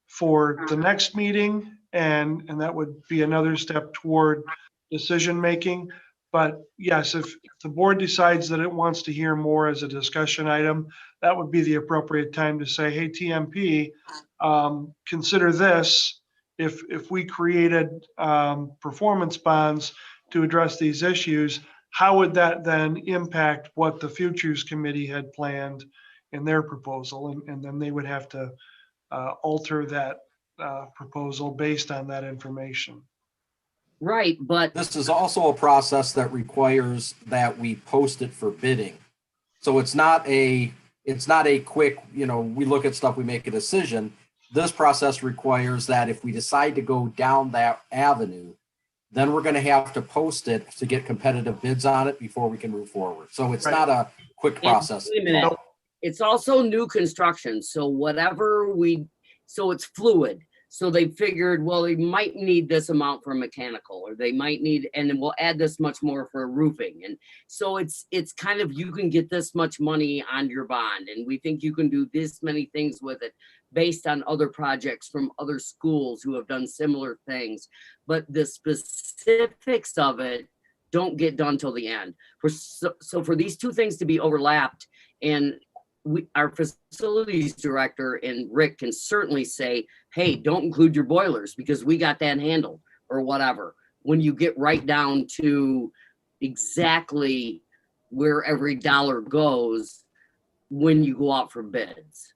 for the next meeting. And that would be another step toward decision-making. But yes, if the board decides that it wants to hear more as a discussion item, that would be the appropriate time to say, hey, TMP, consider this. If we created performance bonds to address these issues, how would that then impact what the Futures Committee had planned in their proposal? And then they would have to alter that proposal based on that information. Right, but This is also a process that requires that we post it for bidding. So it's not a quick, we look at stuff, we make a decision. This process requires that if we decide to go down that avenue, then we're going to have to post it to get competitive bids on it before we can move forward. So it's Right. not a quick process. wait a minute. It's also new construction, so so it's fluid. So they figured, well, they might need this amount for mechanical, or they might need, and then we'll add this much more for roofing. And so it's kind of, you can get this much money on your bond, and we think you can do this many things with it based on other projects from other schools who have done similar things. But the specifics of it don't get done till the end. So for these two things to be overlapped, and our facilities director and Rick can certainly say, hey, don't include your boilers because we got that handled, or whatever. When you get right down to exactly where every dollar goes when you go out for bids.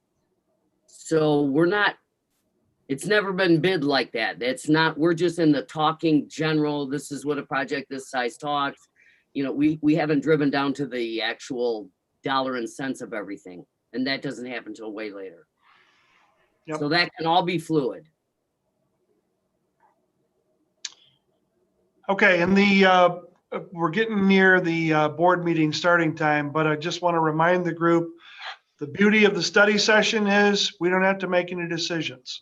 So it's never been bid like that. We're just in the talking general, this is what a project this size talks. We haven't driven down to the actual dollar and cents of everything. And that doesn't happen until way later. Yep. So that can all be fluid. Okay, and we're getting near the board meeting starting time, but I just want to remind the group, the beauty of the study session is we don't have to make any decisions.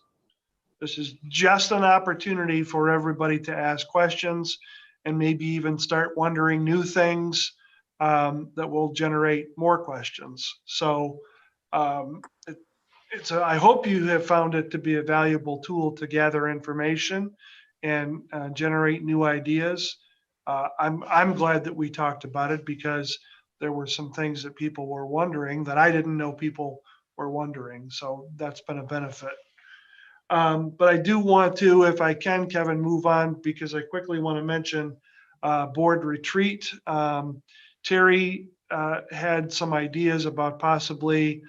This is just an opportunity for everybody to ask questions and maybe even start wondering new things that will generate more questions. So I hope you have found it to be a valuable tool to gather information and generate new ideas. I'm glad that we talked about it because there were some things that people were wondering that I didn't know people were wondering. So that's been a benefit. But I do want to, if I can, Kevin, move on because I quickly want to mention board retreat. Terry had some ideas about possibly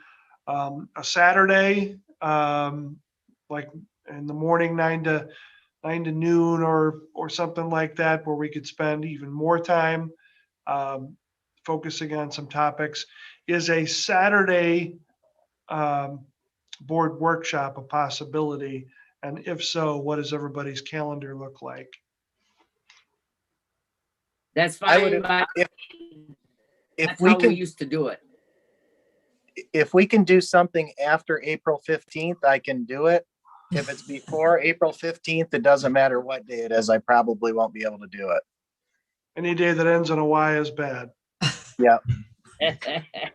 a Saturday, like in the morning, 9 to noon or something like that, where we could spend even more time focusing on some topics. Is a Saturday board workshop a possibility? And if so, what does everybody's calendar look like? That's I would, fine. But if that's we how we can, used to do it. if we can do something after April 15th, I can do it. If it's before April 15th, it doesn't matter what day it is. I probably won't be able to do it. Any day that ends in a Y is bad. Yeah.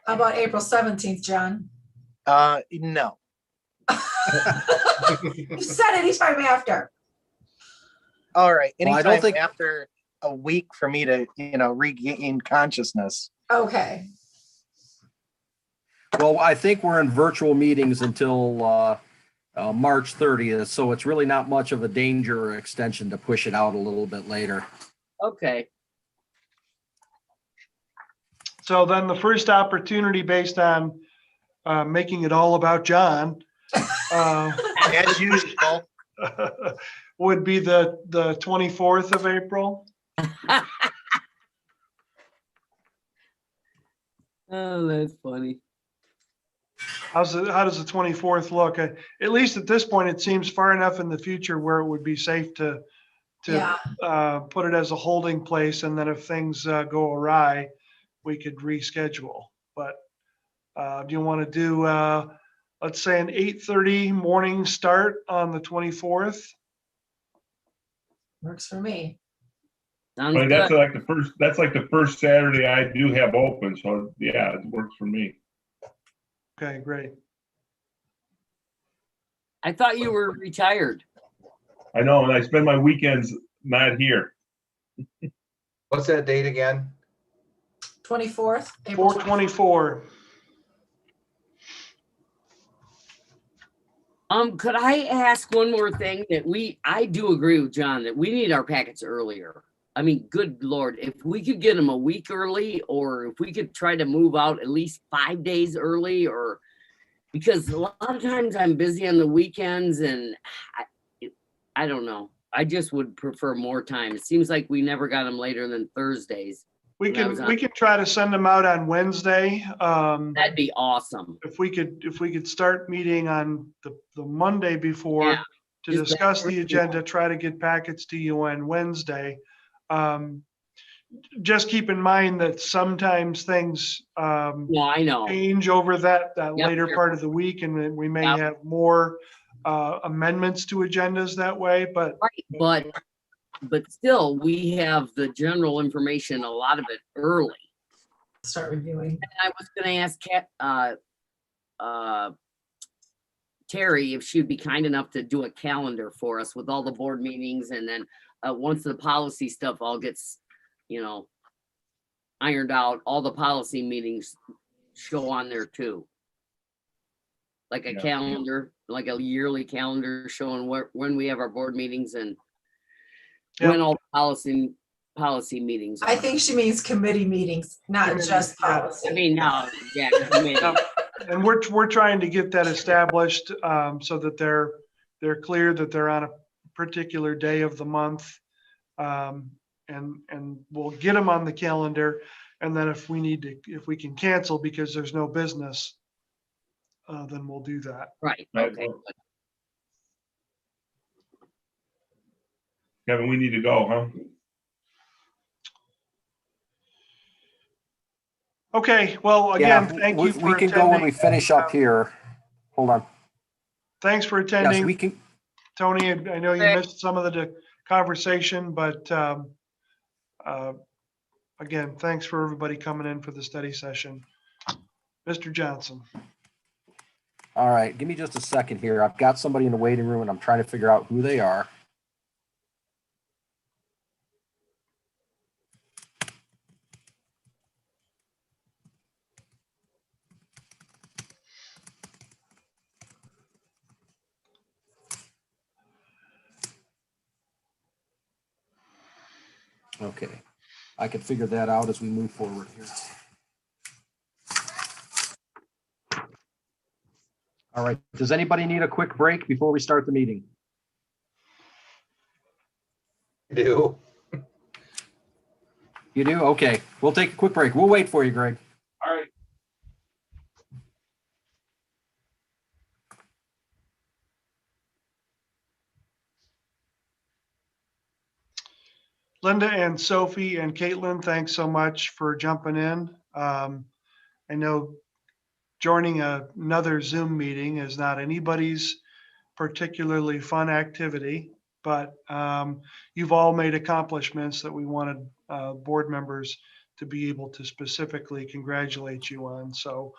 How about April 17th, John? No. You said anytime after. All right. Well, I Anytime don't think- after a week for me to, regain consciousness. Okay, Well, I think we're in virtual meetings until March 30th, so it's really not much of a danger or extension to push it out a little bit later. Okay. So then the first opportunity based on making it all about John As usual. would be the 24th of April. Oh, that's funny. How does the 24th look? At least at this point, it seems far enough in the future where it would be safe to yeah, put it as a holding place, and then if things go awry, we could reschedule. But do you want to do, let's say, an 8:30 morning start on the 24th? works for me. Sounds I mean, that's good. like the first Saturday I do have open, so yeah, it works for me. Okay, great. I thought you were retired. I know, and I spend my weekends not here. What's that date again? 24th, April 4/24. Could I ask one more thing I do agree with John that we need our packets earlier. I mean, good Lord, if we could get them a week early, or if we could try to move out at least 5 days early, or because a lot of times I'm busy on the weekends and I don't know. I just would prefer more time. It seems like we never got them later than Thursdays. We That was can try to send them out on Wednesday. That'd be awesome. If we could start meeting on the Monday before Yeah, to just discuss that the agenda, try to get packets to you on Wednesday. Just keep in mind that sometimes things No, I know. change over that Yep, later sure. part of the week, and then we may Yep. have more amendments to agendas that way, but Right, but still, we have the general information, a lot of it early. start reviewing. And I was gonna ask Terry if she'd be kind enough to do a calendar for us with all the board meetings, and then once the policy stuff all gets, ironed out, all the policy meetings show on there too. Like a Yeah. calendar, like a yearly calendar showing when we have our board meetings and Yep. when all the policy meetings are. I think she means committee meetings, not Committee, just yeah. policy. I mean, no, yeah, committee. and we're trying to get that established so that they're clear that they're on a particular day of the month. And we'll get them on the calendar. And then if we can cancel because there's no business, then we'll do that. Right, Right, okay. well- Kevin, we need to go, huh? Okay, well, again, thank you for We can go when we attending. finish up here. Hold on. Thanks for Yes, attending. we can. Tony, I know you Okay. missed some of the conversation, but again, thanks for everybody coming in for the study session. Mr. Johnson. All right, give me just a second here. I've got somebody in the waiting room and I'm trying to figure out who they are. Okay, I can figure that out as we move forward here. All right, does anybody need a quick break before we start the meeting? Do. You do? Okay, we'll take a quick break. We'll wait for you, Greg. All right. Linda, Linda and Sophie and Caitlin, thanks so much for jumping in. I know joining another Zoom meeting is not anybody's particularly fun activity, but you've all made accomplishments that we wanted board members to be able to specifically congratulate you on. So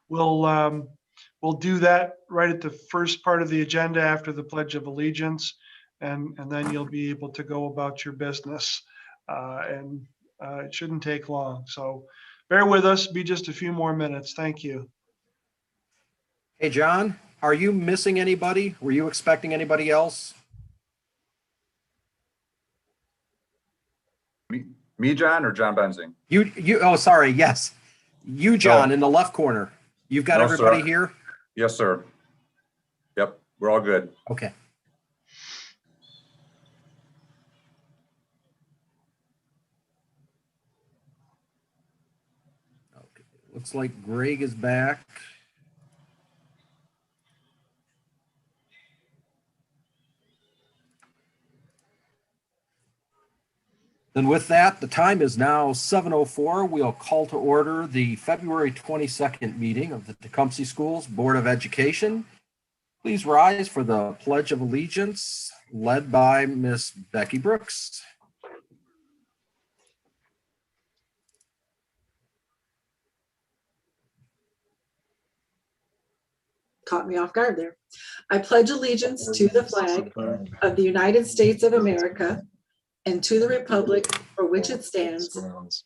we'll do that right at the first part of the agenda after the Pledge of Allegiance, and then you'll be able to go about your business. And it shouldn't take long. So bear with us, be just a few more minutes. Thank you. Hey, John, are you missing anybody? Were you expecting anybody else? Me, John, or John Benzing? Oh, sorry. Yes. You, John, in the left corner. You've got No, everybody sir. here? Yes, sir. Yep, we're all good. Okay. Okay. Looks like Greg is back. Then with that, the time is now 7:04. We'll call to order the February 22nd meeting of the Tecumseh Schools Board of Education. Please rise for the Pledge of Allegiance, led by Miss Becky Brooks. Caught me off guard there. I pledge allegiance to the flag of the United States of America and to the republic for which it stands,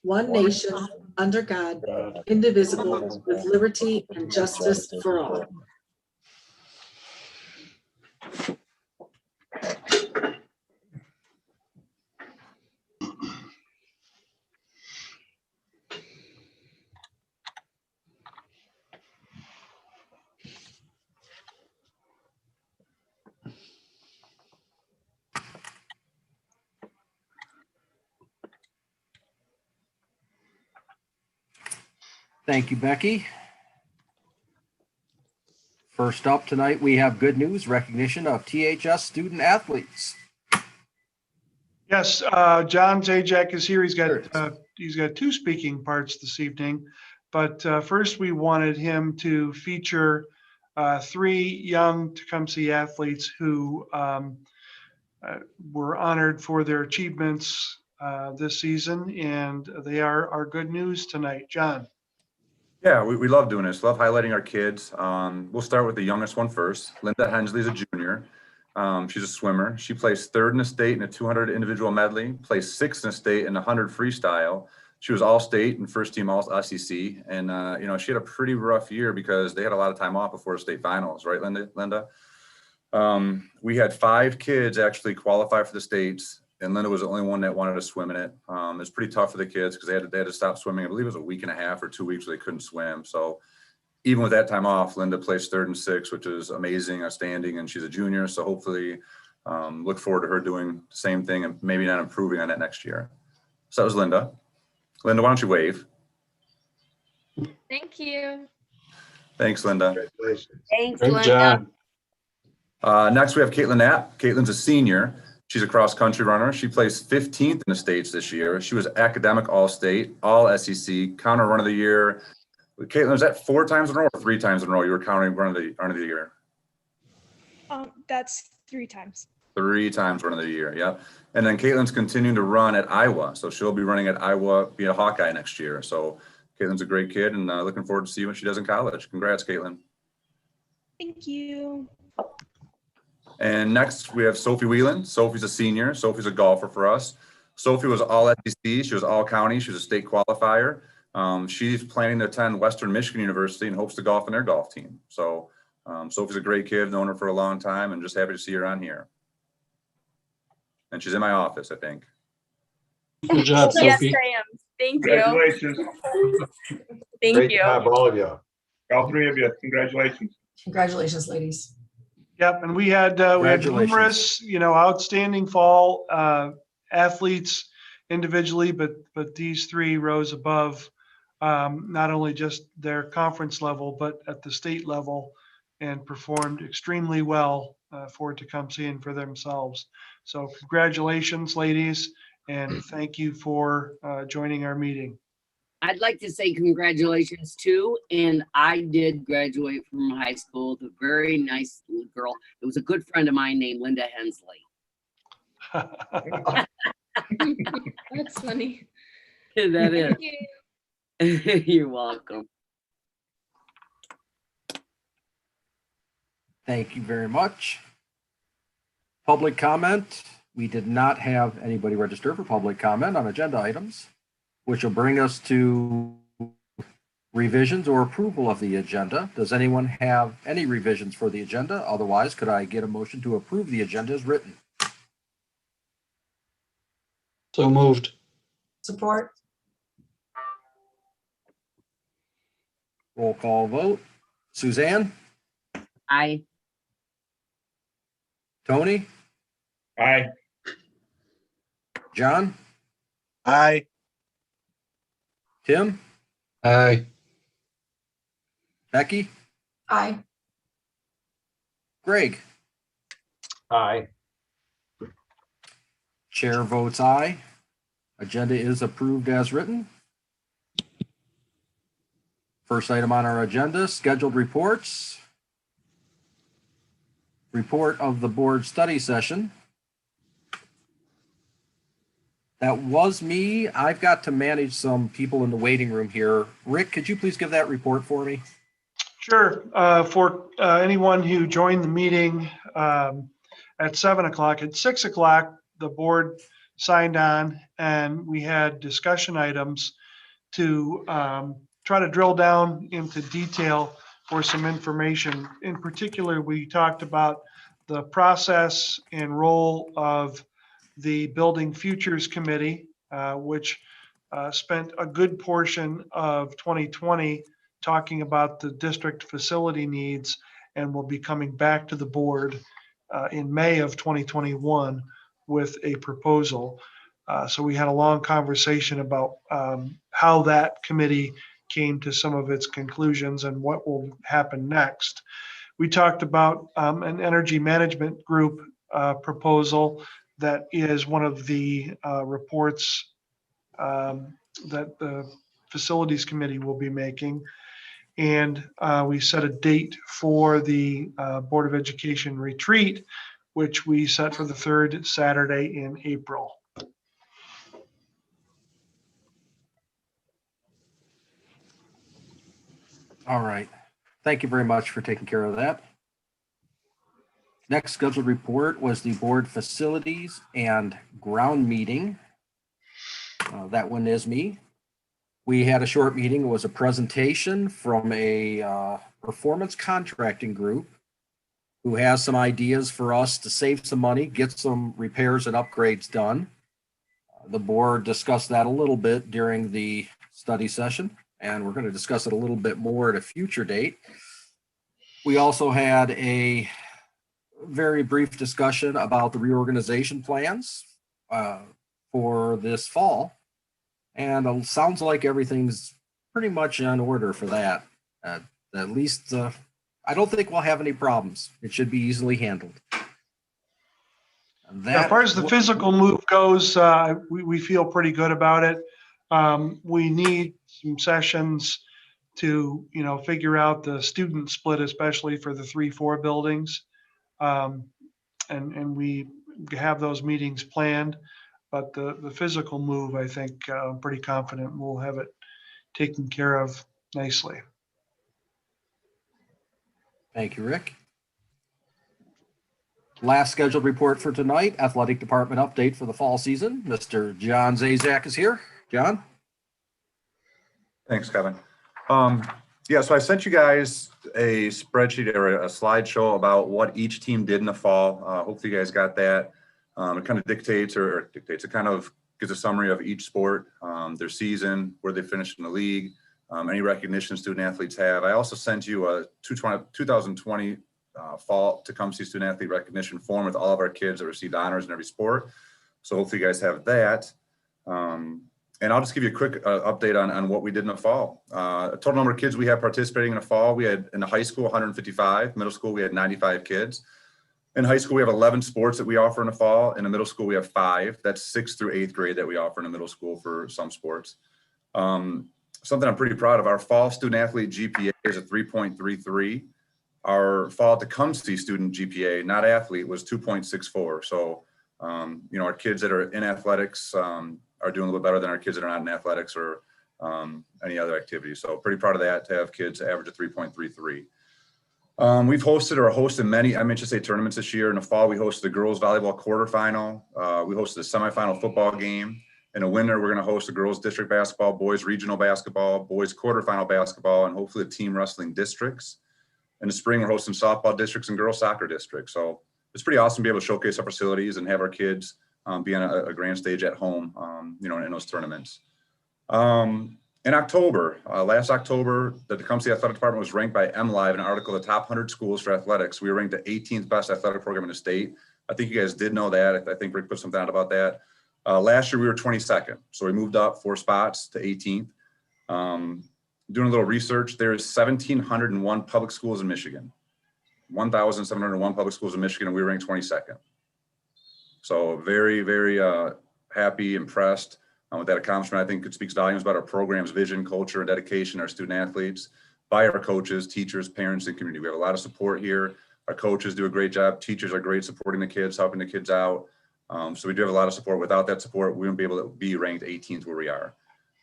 one nation, under God, indivisible, with liberty and justice for all. Thank you, Becky. First up tonight, we have good news, recognition of THS student athletes. Yes, John Zajac is here. There it He's got two speaking parts this evening. But first, we wanted him to feature three young Tecumseh athletes who were honored for their achievements this season, and they are our good news tonight. John. Yeah, we love doing this. Love highlighting our kids. We'll start with the youngest one first. Linda Hensley is a junior. She's a swimmer. She placed third in the state in a 200 individual medley, placed sixth in the state in the 100 freestyle. She was all state and first team all SEC. And, she had a pretty rough year because they had a lot of time off before the state finals, right, Linda? We had 5 kids actually qualify for the states, and Linda was the only one that wanted to swim in it. It was pretty tough for the kids because they had to stop swimming. I believe it was a week and a half or 2 weeks where they couldn't swim. So even with that time off, Linda placed third and sixth, which is amazing, outstanding, and she's a junior. So hopefully look forward to her doing the same thing and maybe not improving on that next year. So that was Linda. Linda, why don't you wave? Thank you. Thanks, Linda. Congratulations. Thanks, Great Linda. job. Next, we have Caitlin Knapp. Caitlin's a senior. She's a cross-country runner. She placed 15th in the states this year. She was academic all-state, all SEC, counter run of the year. Caitlin, was that 4 times in a row or 3 times in a row you were counting run of the year? That's 3 times. 3 times run of the year, yep. And then Caitlin's continuing to run at Iowa. So she'll be running at Iowa, be a Hawkeye next year. So Caitlin's a great kid and looking forward to see what she does in college. Congrats, Caitlin. Thank you. And next we have Sophie Whelan. Sophie's a senior. Sophie's a golfer for us. Sophie was all SEC. She was all county. She was a state qualifier. She's planning to attend Western Michigan University and hopes to golf in their golf team. So Sophie's a great kid, known her for a long time, and just happy to see her on here. And she's in my office, I think. Good job, Yes, Sophie. I am. Thank you. Congratulations. Thank Great you. job, all of you. All 3 of you. Congratulations. Congratulations, ladies. Yep, and we had numerous, outstanding fall athletes individually, but these 3 rose above not only just their conference level, but at the state level, and performed extremely well for Tecumseh and for themselves. So congratulations, ladies, And thank you for joining our meeting. I'd like to say congratulations too, and I did graduate from high school with a very nice little girl. It was a good friend of mine named Linda Hensley. That's funny. That is. Thank you. You're welcome. Thank you very much. Public comment. We did not have anybody register for public comment on agenda items, which will bring us to revisions or approval of the agenda. Does anyone have any revisions for the agenda? Otherwise, could I get a motion to approve the agenda as written? So moved. Support. Roll call vote. Suzanne? I Tony? Aye. John? Aye. Tim? Aye. Becky? Aye. Greg? Aye. Chair votes aye. Agenda is approved as written. First item on our agenda, scheduled reports. Report of the board study session. That was me. I've got to manage some people in the waiting room here. Rick, could you please give that report for me? Sure. For anyone who joined the meeting at 7 o'clock, at 6 o'clock, the board signed on and we had discussion items to try to drill down into detail for some information. In particular, we talked about the process and role of the Building Futures Committee, which spent a good portion of 2020 talking about the district facility needs and will be coming back to the board in May of 2021 with a proposal. So we had a long conversation about how that committee came to some of its conclusions and what will happen next. We talked about an energy management group proposal that is one of the reports that the facilities committee will be making. And we set a date for the Board of Education retreat, which we set for the third Saturday in April. All right. Thank you very much for taking care of that. Next scheduled report was the board facilities and ground meeting. That one is me. We had a short meeting. It was a presentation from a performance contracting group who has some ideas for us to save some money, get some repairs and upgrades done. The board discussed that a little bit during the study session, and we're going to discuss it a little bit more at a future date. We also had a very brief discussion about the reorganization plans for this fall. And it sounds like everything's pretty much in order for that. At least I don't think we'll have any problems. It should be easily handled. As far as the physical move goes, we feel pretty good about it. We need some sessions to, figure out the student split, especially for the 3-4 buildings. And we have those meetings planned, but the physical move, I think, I'm pretty confident we'll have it taken care of nicely. Thank you, Rick. Last scheduled report for tonight, athletic department update for the fall season. Mr. John Zajac is here. John? Thanks, Kevin. Yeah, so I sent you guys a spreadsheet or a slideshow about what each team did in the fall. Hopefully you guys got that. It kind of it kind of gives a summary of each sport, their season, where they finished in the league, any recognition student athletes have. I also sent you a 2020 fall Tecumseh student athlete recognition form with all of our kids that received honors in every sport. So hopefully you guys have that. And I'll just give you a quick update on what we did in the fall. Total number of kids we have participating in the fall, we had in the high school 155, middle school we had 95 kids. In high school, we have 11 sports that we offer in the fall. In the middle school, we have 5. That's 6th through 8th grade that we offer in the middle school for some sports. Something I'm pretty proud of, our fall student athlete GPA is a 3.33. Our fall Tecumseh student GPA, not athlete, was 2.64. So, our kids that are in athletics are doing a little better than our kids that are not in athletics or any other activity. So pretty proud of that, to have kids average a 3.33. We've hosted many MHSA tournaments this year. In the fall, we hosted the girls volleyball quarterfinal. We hosted a semifinal football game. In the winter, we're going to host the girls district basketball, boys regional basketball, boys quarterfinal basketball, and hopefully the team wrestling districts. In the spring, we're hosting softball districts and girls soccer districts. So it's pretty awesome to be able to showcase our facilities and have our kids be on a grand stage at home, in those tournaments. In October, last October, the Tecumseh Athletic Department was ranked by MLive in an article, the top 100 schools for athletics. We were ranked the 18th best athletic program in the state. I think you guys did know that. I think Rick put something out about that. Last year, we were 22nd. So we moved up 4 spots to 18th. Doing a little research, there's 1,701 public schools in Michigan. 1,701 public schools in Michigan, and we were ranked 22nd. So very, very happy, impressed with that accomplishment. I think it speaks volumes about our program's vision, culture, and dedication, our student athletes, by our coaches, teachers, parents, and community. We have a lot of support here. Our coaches do a great job. Teachers are great supporting the kids, helping the kids out. So we do have a lot of support. Without that support, we wouldn't be able to be ranked 18th where we are.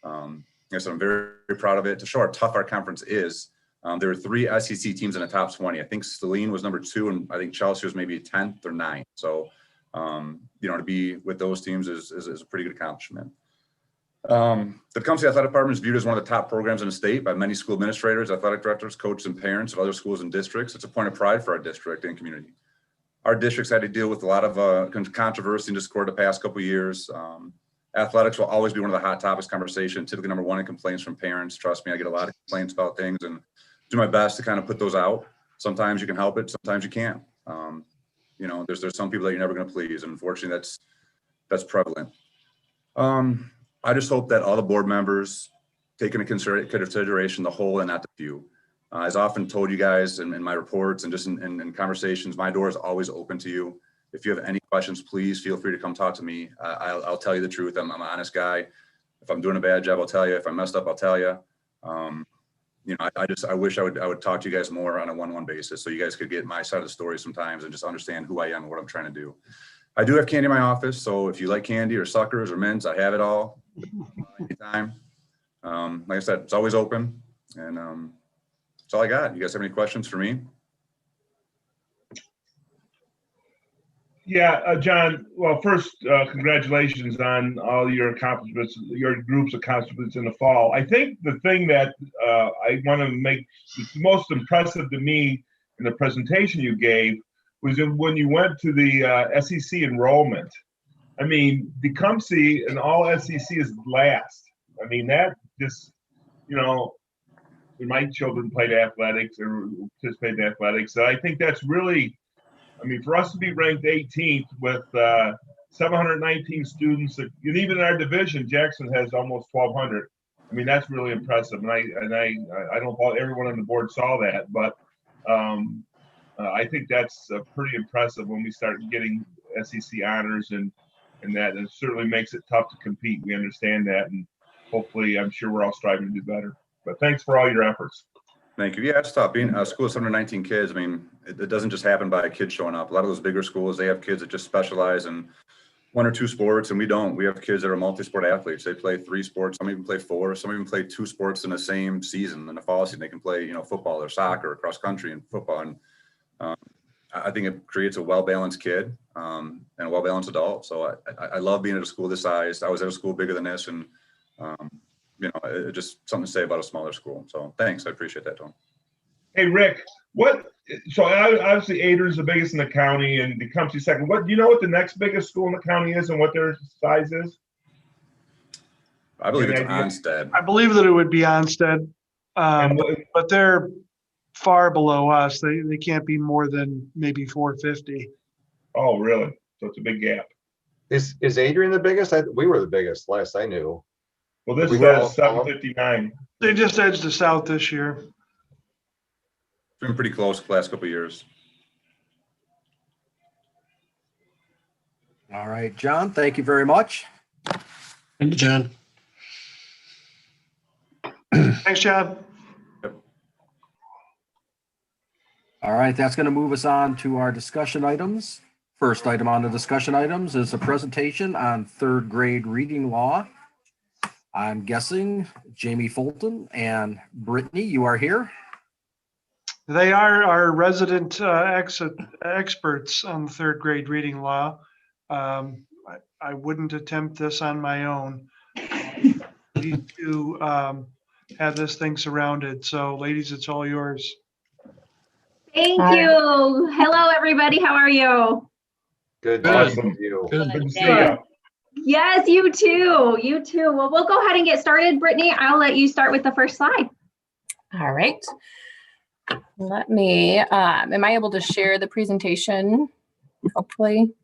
So I'm very, very proud of it. To show how tough our conference is, there were 3 SEC teams in the top 20. I think Saline was number 2, and I think Chelsea was maybe 10th or 9th. So, to be with those teams is a pretty good accomplishment. The Tecumseh Athletic Department is viewed as one of the top programs in the state by many school administrators, athletic directors, coaches, and parents of other schools and districts. It's a point of pride for our district and community. Our district's had to deal with a lot of controversy and discord the past couple of years. Athletics will always be one of the hot topics of conversation, typically number 1 in complaints from parents. Trust me, I get a lot of complaints about things and do my best to kind of put those out. Sometimes you can help it, sometimes you can't. There's some people that you're never going to please, and unfortunately that's prevalent. I just hope that all the board members take into consideration the whole and not the few. As I often told you guys in my reports and just in conversations, my door is always open to you. If you have any questions, please feel free to come talk to me. I'll tell you the truth. I'm an honest guy. If I'm doing a bad job, I'll tell you. If I messed up, I'll tell you. I wish I would talk to you guys more on a one-on-one basis so you guys could get my side of the story sometimes and just understand who I am and what I'm trying to do. I do have candy in my office, so if you like candy or suckers or mints, I have it all anytime. Like I said, it's always open, and that's all I got. You guys have any questions for me? Yeah, John, well, first, congratulations on all your accomplishments, your group's accomplishments in the fall. I think the thing that I want to make most impressive to me in the presentation you gave was when you went to the SEC enrollment. I mean, Tecumseh and all SEC is last. I mean, that just, my children played athletics or participated in athletics. So I think that's really, for us to be ranked 18th with 719 students, and even in our division, Jackson has almost 1,200. That's really impressive. And I don't know if everyone on the board saw that, but I think that's pretty impressive when we start getting SEC honors and that, and it certainly makes it tough to compete. We understand that, and hopefully, I'm sure we're all striving to do better. But thanks for all your efforts. Thank you. Yeah, it's tough. Being a school of 719 kids, it doesn't just happen by a kid showing up. A lot of those bigger schools, they have kids that just specialize in 1 or 2 sports, and we don't. We have kids that are multi-sport athletes. They play 3 sports. Some even play 4. Some even play 2 sports in the same season. In the fall season, they can play, football or soccer or cross country and football. And I think it creates a well-balanced kid and a well-balanced adult. So I love being at a school this size. I was at a school bigger than this, and it's just something to say about a smaller school. So thanks. I appreciate that, Tom. Hey, Rick, so obviously Ader is the biggest in the county and Tecumseh second. Do you know what the next biggest school in the county is and what their size is? I believe it's Onstead. I believe that it would be Onstead, but they're far below us. They can't be more than maybe 450. Oh, really? So it's a big gap. Is Adrian the biggest? We were the biggest last I knew. Well, this says 759. They just edged us out this year. It's been pretty close the last couple of years. All right, John, thank you very much. Thank you, John. Thanks, John. All right, that's going to move us on to our discussion items. First item on the discussion items is a presentation on third grade reading law. I'm guessing Jamie Fulton and Brittany, you are here. They are our resident experts on third grade reading law. I wouldn't attempt this on my own. Need to have this thing surrounded. So ladies, it's all yours. Thank Hi. you. Hello, everybody. How are you? Good. Good. Awesome view. Good to see you. Yes, you too. You too. Well, we'll go ahead and get started. Brittany, I'll let you start with the first slide. All right. Let me, am I able to share the presentation? Hopefully.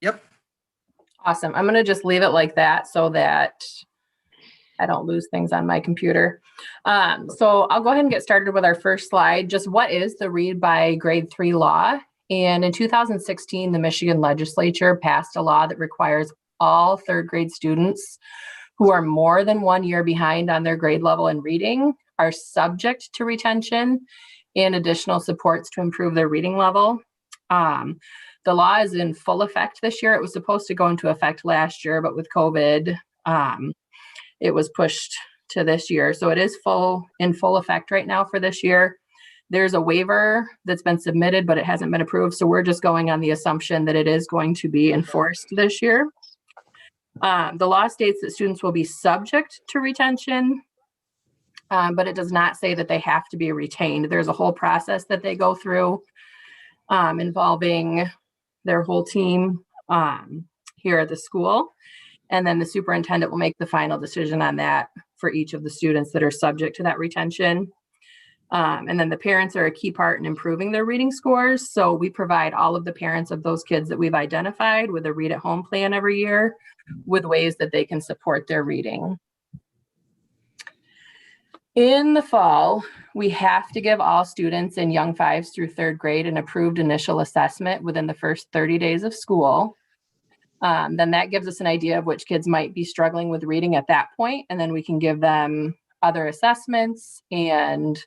Yep. Awesome. I'm going to just leave it like that so that I don't lose things on my computer. So I'll go ahead and get started with our first slide. Just what is the read by grade 3 law? And in 2016, the Michigan legislature passed a law that requires all third grade students who are more than 1 year behind on their grade level in reading are subject to retention and additional supports to improve their reading level. The law is in full effect this year. It was supposed to go into effect last year, but with COVID, it was pushed to this year. So it is in full effect right now for this year. There's a waiver that's been submitted, but it hasn't been approved. So we're just going on the assumption that it is going to be enforced this year. The law states that students will be subject to retention, but it does not say that they have to be retained. There's a whole process that they go through involving their whole team here at the school. And then the superintendent will make the final decision on that for each of the students that are subject to that retention. And then the parents are a key part in improving their reading scores. So we provide all of the parents of those kids that we've identified with a read at home plan every year with ways that they can support their reading. In the fall, we have to give all students in young 5s through 3rd grade an approved initial assessment within the first 30 days of school. Then that gives us an idea of which kids might be struggling with reading at that point, and then we can give them other assessments and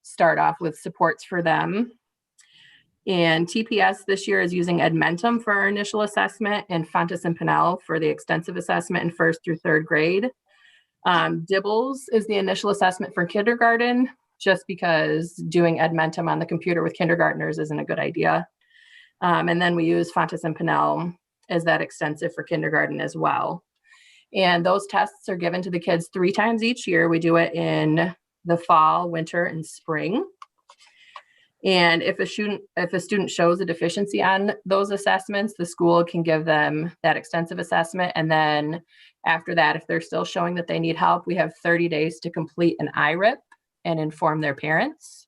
start off with supports for them. And TPS this year is using Edmentum for our initial assessment and Fontes and Pinnell for the extensive assessment in 1st through 3rd grade. Dibbles is the initial assessment for kindergarten, just because doing Edmentum on the computer with kindergartners isn't a good idea. And then we use Fontes and Pinnell as that extensive for kindergarten as well. And those tests are given to the kids 3 times each year. We do it in the fall, winter, and spring. And if a student shows a deficiency on those assessments, the school can give them that extensive assessment. And then after that, if they're still showing that they need help, we have 30 days to complete an IRIP and inform their parents.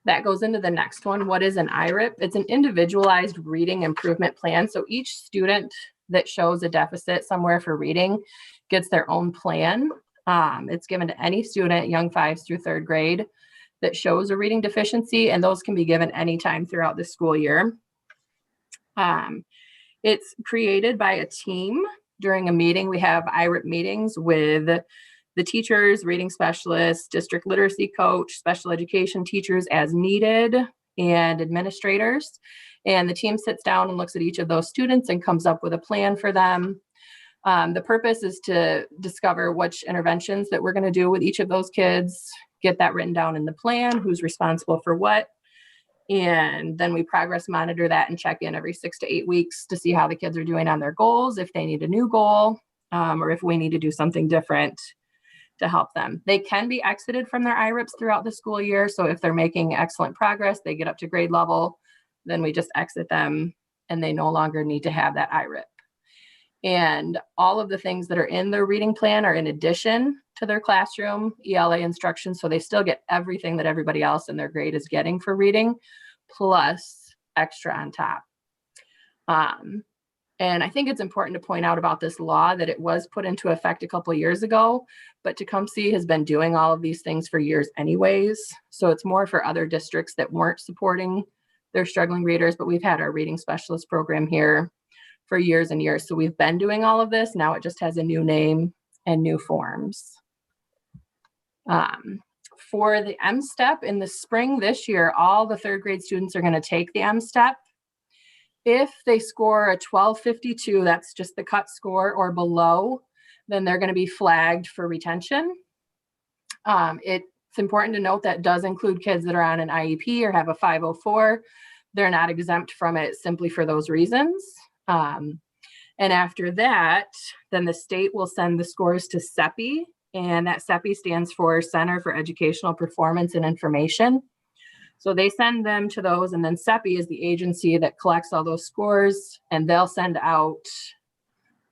That goes into the next one. What is an IRIP? It's an individualized reading improvement plan. So each student that shows a deficit somewhere for reading gets their own plan. It's given to any student, young 5s through 3rd grade, that shows a reading deficiency, and those can be given anytime throughout the school year. It's created by a team. During a meeting, we have IRIP meetings with the teachers, reading specialists, district literacy coach, special education teachers as needed, and administrators. And the team sits down and looks at each of those students and comes up with a plan for them. The purpose is to discover which interventions that we're going to do with each of those kids, get that written down in the plan, who's responsible for what. And then we progress monitor that and check in every 6 to 8 weeks to see how the kids are doing on their goals, if they need a new goal, or if we need to do something different to help them. They can be exited from their IRIPs throughout the school year. So if they're making excellent progress, they get up to grade level, then we just exit them and they no longer need to have that IRIP. And all of the things that are in their reading plan are in addition to their classroom ELA instruction. So they still get everything that everybody else in their grade is getting for reading, plus extra on top. And I think it's important to point out about this law that it was put into effect a couple of years ago, but Tecumseh has been doing all of these things for years anyways. So it's more for other districts that weren't supporting they're struggling readers, but we've had our reading specialist program here for years and years. So we've been doing all of this. Now it just has a new name and new forms. For the M-STEP in the spring this year, all the third grade students are going to take the M-STEP. If they score a 1252, that's just the cut score, or below, then they're going to be flagged for retention. It's important to note that does include kids that are on an IEP or have a 504. They're not exempt from it simply for those reasons. And after that, then the state will send the scores to CEPI, and that CEPI stands for Center for Educational Performance and Information. So they send them to those, and then CEPI is the agency that collects all those scores, and they'll send out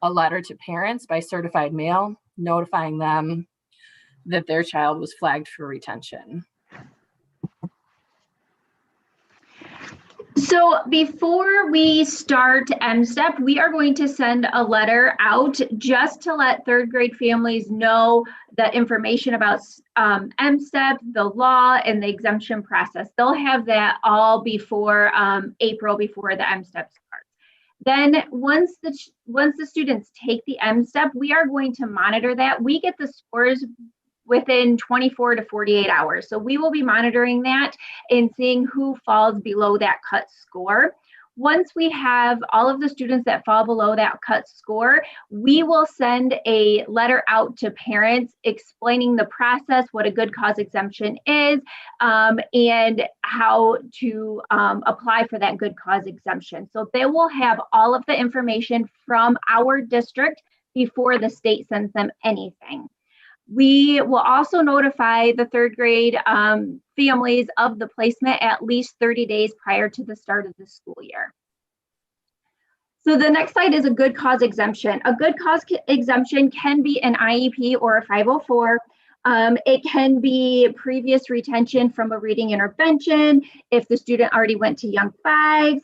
a letter to parents by certified mail notifying them that their child was flagged for retention. So before we start M-STEP, we are going to send a letter out just to let third grade families know the information about M-STEP, the law, and the exemption process. They'll have that all before April, before the M-STEP starts. Then once the students take the M-STEP, we are going to monitor that. We get the scores within 24 to 48 hours. So we will be monitoring that and seeing who falls below that cut score. Once we have all of the students that fall below that cut score, we will send a letter out to parents explaining the process, what a good cause exemption is, and how to apply for that good cause exemption. So they will have all of the information from our district before the state sends them anything. We will also notify the third grade families of the placement at least 30 days prior to the start of the school year. So the next slide is a good cause exemption. A good cause exemption can be an IEP or a 504. It can be previous retention from a reading intervention, if the student already went to Young Fives,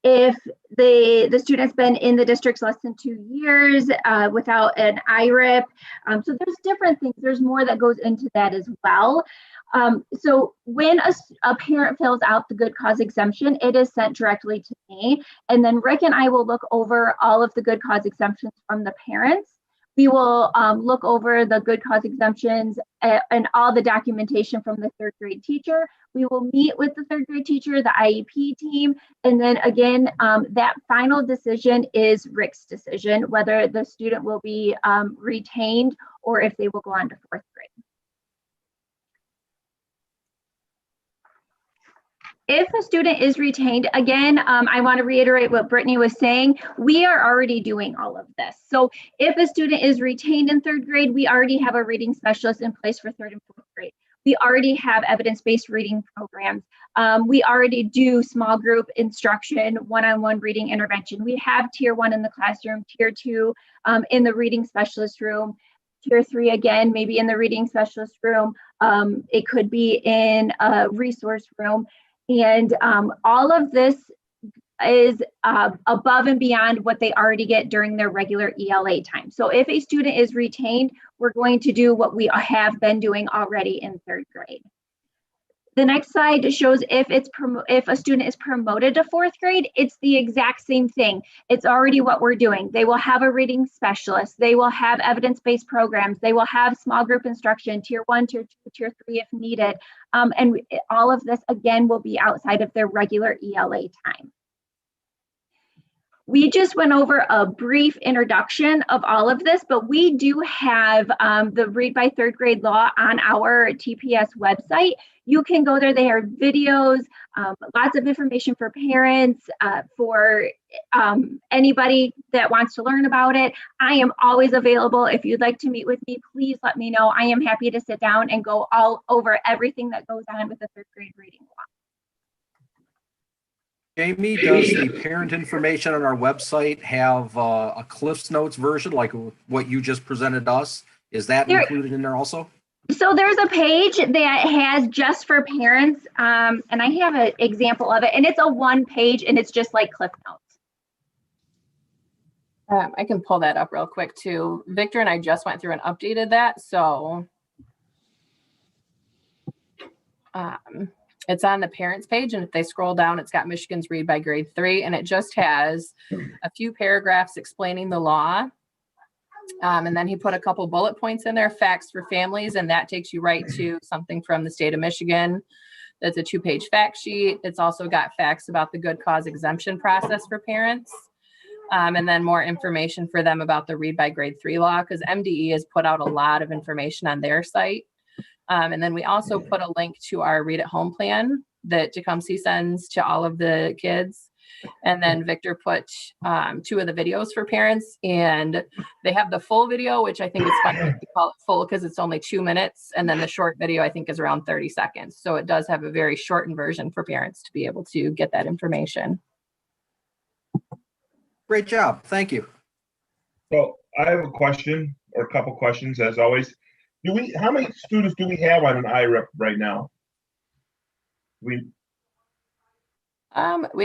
if the student's been in the districts less than 2 years without an IRIP. So there's different things. There's more that goes into that as well. So when a parent fills out the good cause exemption, it is sent directly to me. And then Rick and I will look over all of the good cause exemptions from the parents. We will look over the good cause exemptions and all the documentation from the third grade teacher. We will meet with the third grade teacher, the IEP team, and then again, that final decision is Rick's decision, whether the student will be retained or if they will go on to fourth grade. If a student is retained, again, I want to reiterate what Brittany was saying. We are already doing all of this. So if a student is retained in third grade, we already have a reading specialist in place for third and fourth grade. We already have evidence-based reading programs. We already do small group instruction, one-on-one reading intervention. We have tier 1 in the classroom, tier 2 in the reading specialist room, tier 3 again, maybe in the reading specialist room. It could be in a resource room. And all of this is above and beyond what they already get during their regular ELA time. So if a student is retained, we're going to do what we have been doing already in third grade. The next slide shows if a student is promoted to fourth grade, it's the exact same thing. It's already what we're doing. They will have a reading specialist. They will have evidence-based programs. They will have small group instruction, tier 1, tier 2, tier 3 if needed. And all of this, again, will be outside of their regular ELA time. We just went over a brief introduction of all of this, but we do have the Read by Third Grade Law on our TPS website. You can go there. They have videos, lots of information for parents, for anybody that wants to learn about it. I am always available. If you'd like to meet with me, please let me know. I am happy to sit down and go all over everything that goes on with the third grade reading law. Jamie, does the parent information on our website have a Cliff's Notes version like what you just presented us? Is that included in there also? So there's a page that has just for parents, and I have an example of it, and it's a 1 page, and it's just like Cliff Notes. I can pull that up real quick too. Victor and I just went through and updated that. So It's on the parents page, and if they scroll down, it's got Michigan's Read by Grade 3, and it just has a few paragraphs explaining the law. And then he put a couple bullet points in there, facts for families, and that takes you right to something from the state of Michigan. That's a 2-page fact sheet. It's also got facts about the good cause exemption process for parents. And then more information for them about the Read by Grade 3 law, because MDE has put out a lot of information on their site. And then we also put a link to our Read at Home plan that Tecumseh sends to all of the kids. And then Victor put 2 of the videos for parents, and they have the full video, which I think is funny to call it full because it's only 2 minutes. And then the short video, I think, is around 30 seconds. So it does have a very shortened version for parents to be able to get that information. Great job. Thank you. So I have a question or a couple questions as always. How many students do we have on an IRIP right now? We'd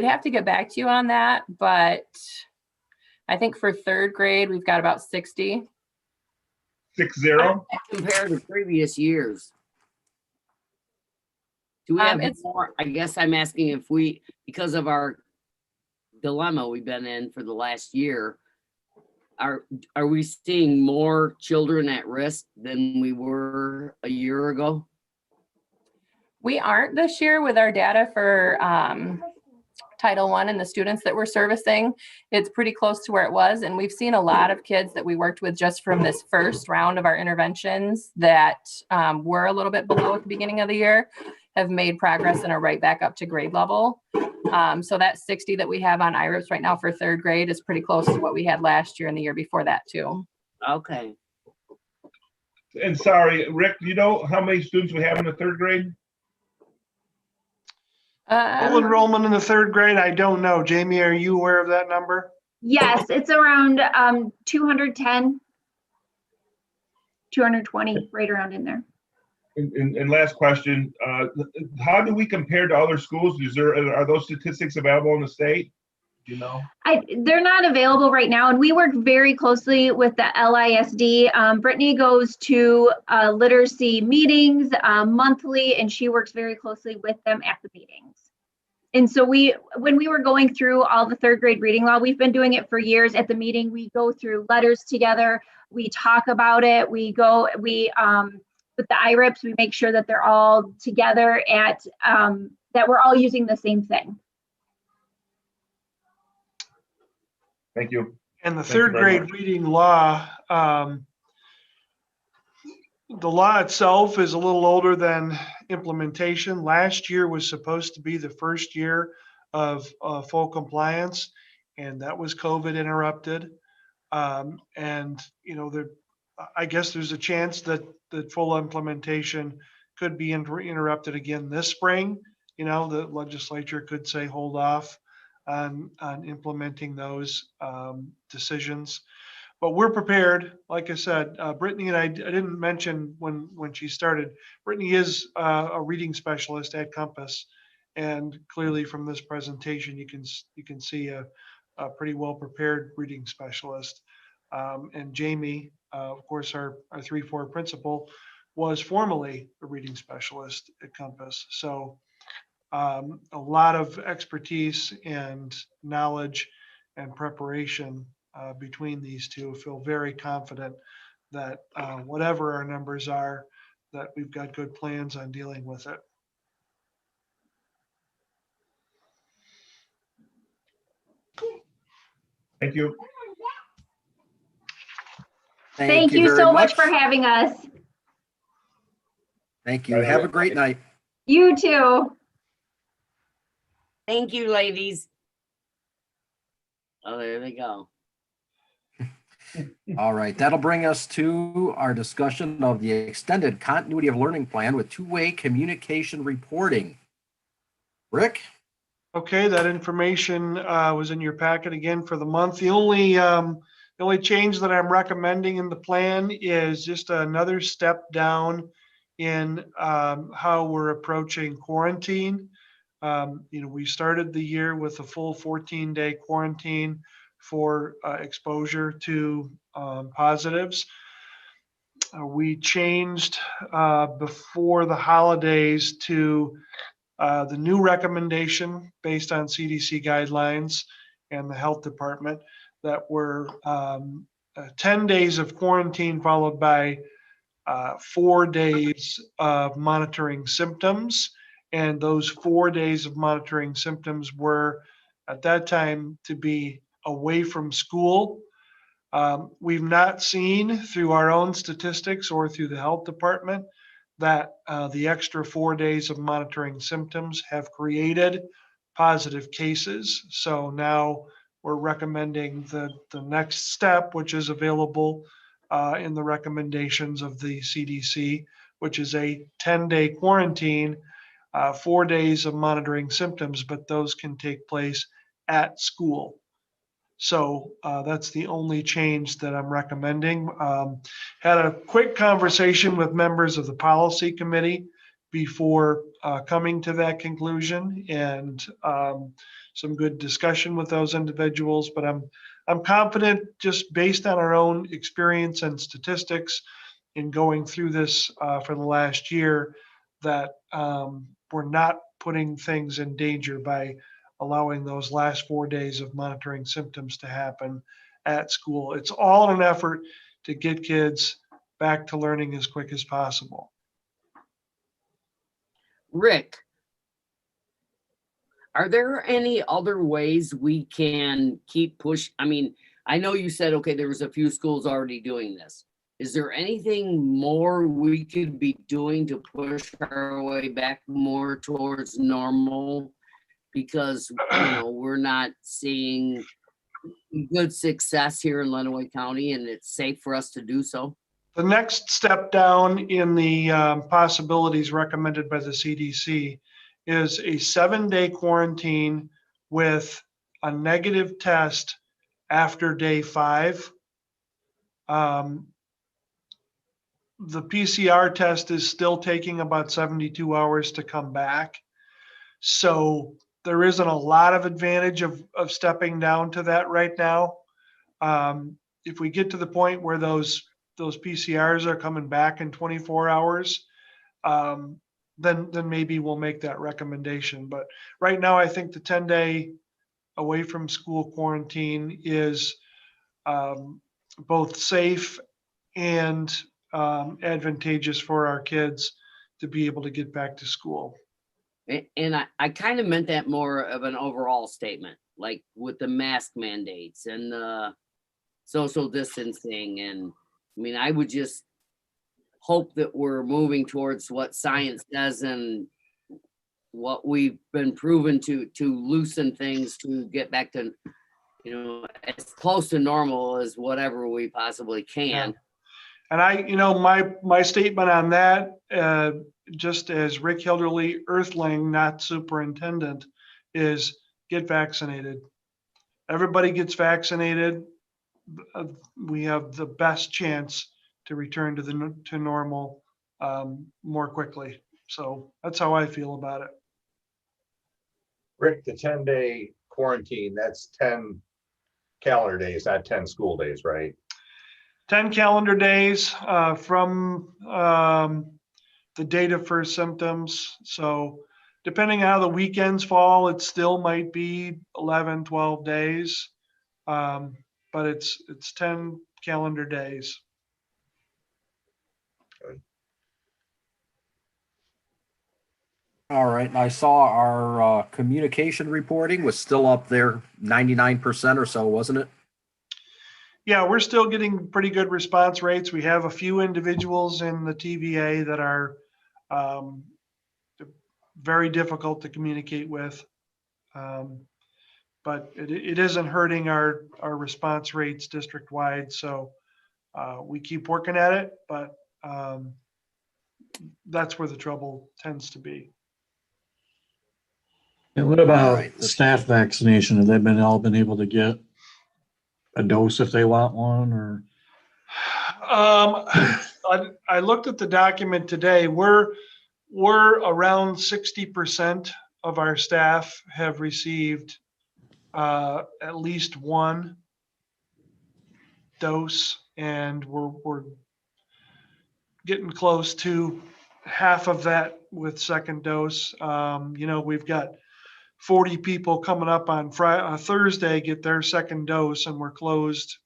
have to get back to you on that, but I think for 3rd grade, we've got about 60. 60? Compared to previous years. Do we have more? I guess I'm asking if because of our dilemma we've been in for the last year, are we seeing more children at risk than we were a year ago? We aren't this year with our data for Title I and the students that we're servicing. It's pretty close to where it was. And we've seen a lot of kids that we worked with just from this first round of our interventions that were a little bit below at the beginning of the year, have made progress and are right back up to grade level. So that 60 that we have on IRIPS right now for 3rd grade is pretty close to what we had last year and the year before that too. Okay. And sorry, Rick, do you know how many students we have in the 3rd grade? Full enrollment in the 3rd grade, I don't know. Jamie, are you aware of that number? Yes, it's around 210, 220, right around in there. And last question, how do we compare to other schools? Are those statistics available in the state? Do you know? They're not available right now, and we work very closely with the LISD. Brittany goes to literacy meetings monthly, and she works very closely with them at the meetings. And so when we were going through all the 3rd grade reading law, we've been doing it for years. At the meeting, we go through letters together, we talk about it, with the IRIPS, we make sure that they're all together that we're all using the same thing. Thank you. And the 3rd grade reading law, the law itself is a little older than implementation. Last year was supposed to be the first year of full compliance, and that was COVID interrupted. And I guess there's a chance that full implementation could be interrupted again this spring. The legislature could say hold off on implementing those decisions. But we're prepared. Like I said, Brittany and I didn't mention when she started, Brittany is a reading specialist at Compass. And clearly from this presentation, you can see a pretty well-prepared reading specialist. And Jamie, of course, our 3-4 principal, was formerly a reading specialist at Compass. So a lot of expertise and knowledge and preparation between these two. Feel very confident that whatever our numbers are, that we've got good plans on dealing with it. Thank you. Thank you very so much for having us. Thank you. Have a great night. You too. Thank you, ladies. Oh, there they go. All right, that'll bring us to our discussion of the extended continuity of learning plan with two-way communication reporting. Rick? Okay, that information was in your packet again for the month. The only change that I'm recommending in the plan is just another step down in how we're approaching quarantine. We started the year with a full 14-day quarantine for exposure to positives. We changed before the holidays to The new recommendation based on CDC guidelines and the health department that were 10 days of quarantine followed by 4 days of monitoring symptoms. And those 4 days of monitoring symptoms were at that time to be away from school. We've not seen through our own statistics or through the health department that the extra 4 days of monitoring symptoms have created positive cases. So now we're recommending the next step, which is available in the recommendations of the CDC, which is a 10-day quarantine, 4 days of monitoring symptoms, but those can take place at school. So that's the only change that I'm recommending. Had a quick conversation with members of the policy committee before coming to that conclusion, and some good discussion with those individuals. But I'm confident, just based on our own experience and statistics in going through this for the last year, that we're not putting things in danger by allowing those last 4 days of monitoring symptoms to happen at school. It's all in an effort to get kids back to learning as quick as possible. Rick, are there any other ways we can keep push? I mean, I know you said, okay, there was a few schools already doing this. Is there anything more we could be doing to push our way back more towards normal? Because, we're not seeing good success here in Lenawee County, and it's safe for us to do so. The next step down in the possibilities recommended by the CDC is a 7-day quarantine with a negative test after day 5. The PCR test is still taking about 72 hours to come back. So there isn't a lot of advantage of stepping down to that right now. If we get to the point where those PCRs are coming back in 24 hours, then maybe we'll make that recommendation. But right now, I think the 10-day away from school quarantine is both safe and advantageous for our kids to be able to get back to school. And I kind of meant that more of an overall statement, like with the mask mandates and the social distancing. And I mean, I would just hope that we're moving towards what science does and what we've been proven to loosen things to get back to, as close to normal as whatever we possibly can. Yeah. And my statement on that, just as Rick Hilderly, Earthling, not superintendent, is get vaccinated. Everybody gets vaccinated. We have the best chance to return to normal more quickly. So that's how I feel about it. Rick, the 10-day quarantine, that's 10 calendar days, not 10 school days, right? 10 calendar days from the date of first symptoms. So depending on how the weekends fall, it still might be 11, 12 days. But it's 10 calendar days. All right, and I saw our communication reporting was still up there, 99% or so, wasn't it? Yeah, we're still getting pretty good response rates. We have a few individuals in the TVA that are very difficult to communicate with. But it isn't hurting our response rates district-wide. So we keep working at it, but that's where the trouble tends to be. And what about right. staff vaccination? Have they all been able to get a dose if they want one, or? I looked at the document today. We're around 60% of our staff have received at least one dose, and we're getting close to half of that with second dose. We've got 40 people coming up on Thursday, get their second dose, and we're closed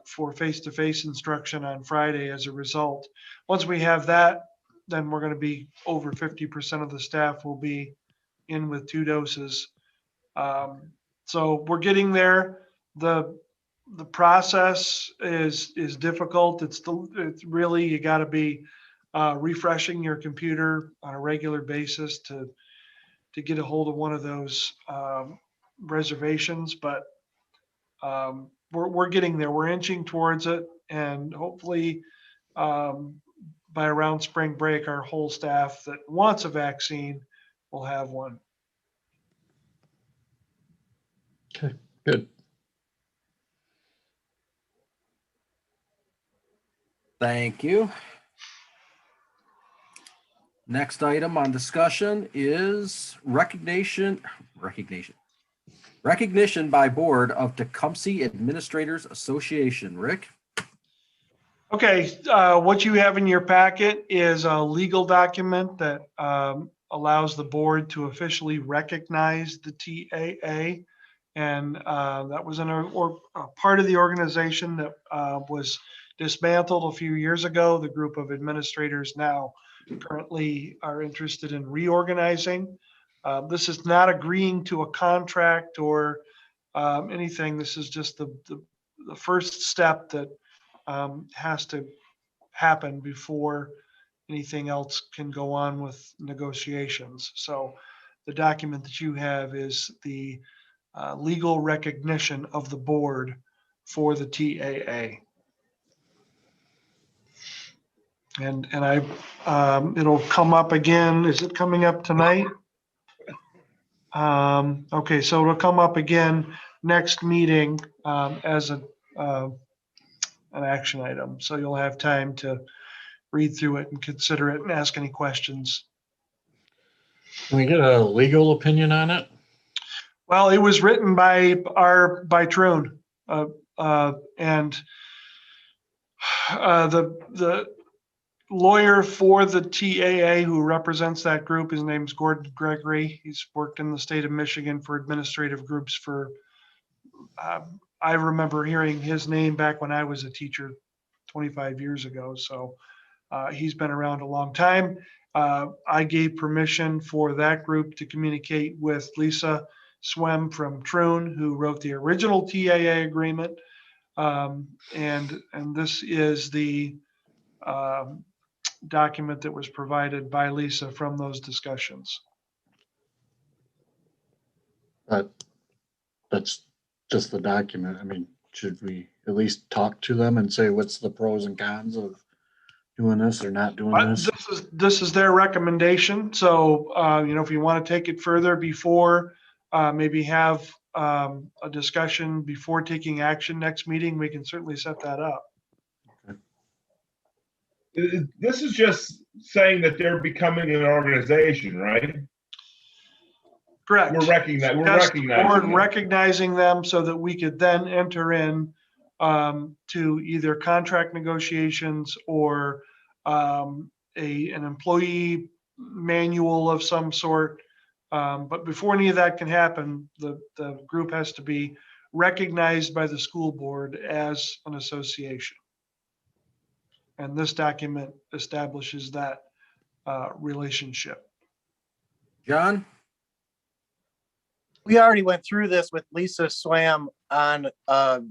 for face-to-face instruction on Friday as a result. Once we have that, then we're going to be over 50% of the staff will be in with 2 doses. So we're getting there. The process is difficult. It's really, you got to be refreshing your computer on a regular basis to get a hold of one of those reservations, but we're getting there. We're inching towards it, and hopefully by around spring break, our whole staff that wants a vaccine will have one. Okay, good. Thank you. Next item on discussion is recognition by board of Tecumseh Administrators Association. Rick? Okay, what you have in your packet is a legal document that allows the board to officially recognize the TAA. And that was a part of the organization that was dismantled a few years ago. The group of administrators now currently are interested in reorganizing. This is not agreeing to a contract or anything. This is just the first step that has to happen before anything else can go on with negotiations. So the document that you have is the legal recognition of the board for the TAA. And it'll come up again. Is it coming up tonight? Okay, so it'll come up again next meeting as an action item. So you'll have time to read through it and consider it and ask any questions. Can we get a legal opinion on it? Well, it was written by Troon, and the lawyer for the TAA who represents that group, his name's Gordon Gregory. He's worked in the state of Michigan for administrative groups for, I remember hearing his name back when I was a teacher 25 years ago. So he's been around a long time. I gave permission for that group to communicate with Lisa Swem from Troon, who wrote the original TAA agreement. And this is the document that was provided by Lisa from those discussions. But that's just the document. I mean, should we at least talk to them and say, what's the pros and cons of doing this or not doing this? This is their recommendation. So, if you want to take it further before, maybe have a discussion before taking action next meeting, we can certainly set that up. This is just saying that they're becoming an organization, right? Correct. We're recognizing them so that we could then enter in to either contract negotiations or an employee manual of some sort. But before any of that can happen, the group has to be recognized by the school board as an association. And this document establishes that relationship. John? We already went through this with Lisa Swam on a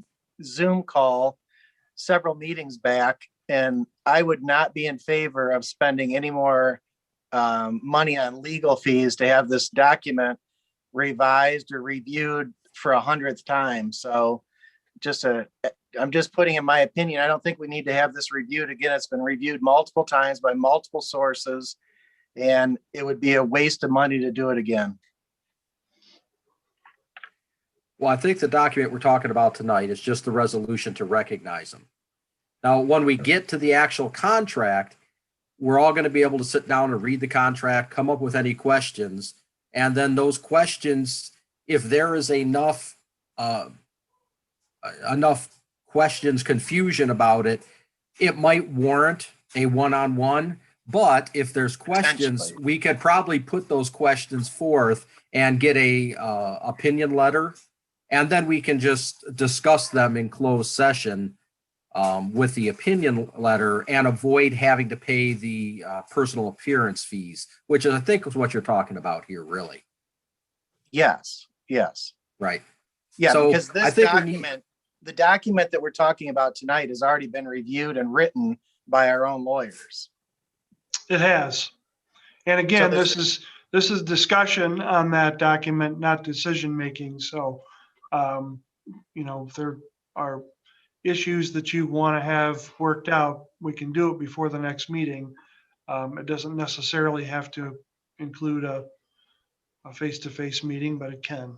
Zoom call several meetings back, and I would not be in favor of spending any more money on legal fees to have this document revised or reviewed for 100th time. So I'm just putting in my opinion. I don't think we need to have this reviewed again. It's been reviewed multiple times by multiple sources, and it would be a waste of money to do it again. Well, I think the document we're talking about tonight is just the resolution to recognize them. Now, when we get to the actual contract, we're all going to be able to sit down and read the contract, come up with any questions, and then those questions, if there is enough questions, confusion about it, it might warrant a one-on-one, But if there's questions, Potentially. we could probably put those questions forth and get a opinion letter. And then we can just discuss them in closed session with the opinion letter and avoid having to pay the personal appearance fees, which I think is what you're talking about here, really. Yes, yes. Right. Yeah, So, because I this think we need- document, the document that we're talking about tonight has already been reviewed and written by our own lawyers. It has. And again, So this is discussion on that document, not decision-making. So, if there are issues that you want to have worked out, we can do it before the next meeting. It doesn't necessarily have to include a face-to-face meeting, but it can.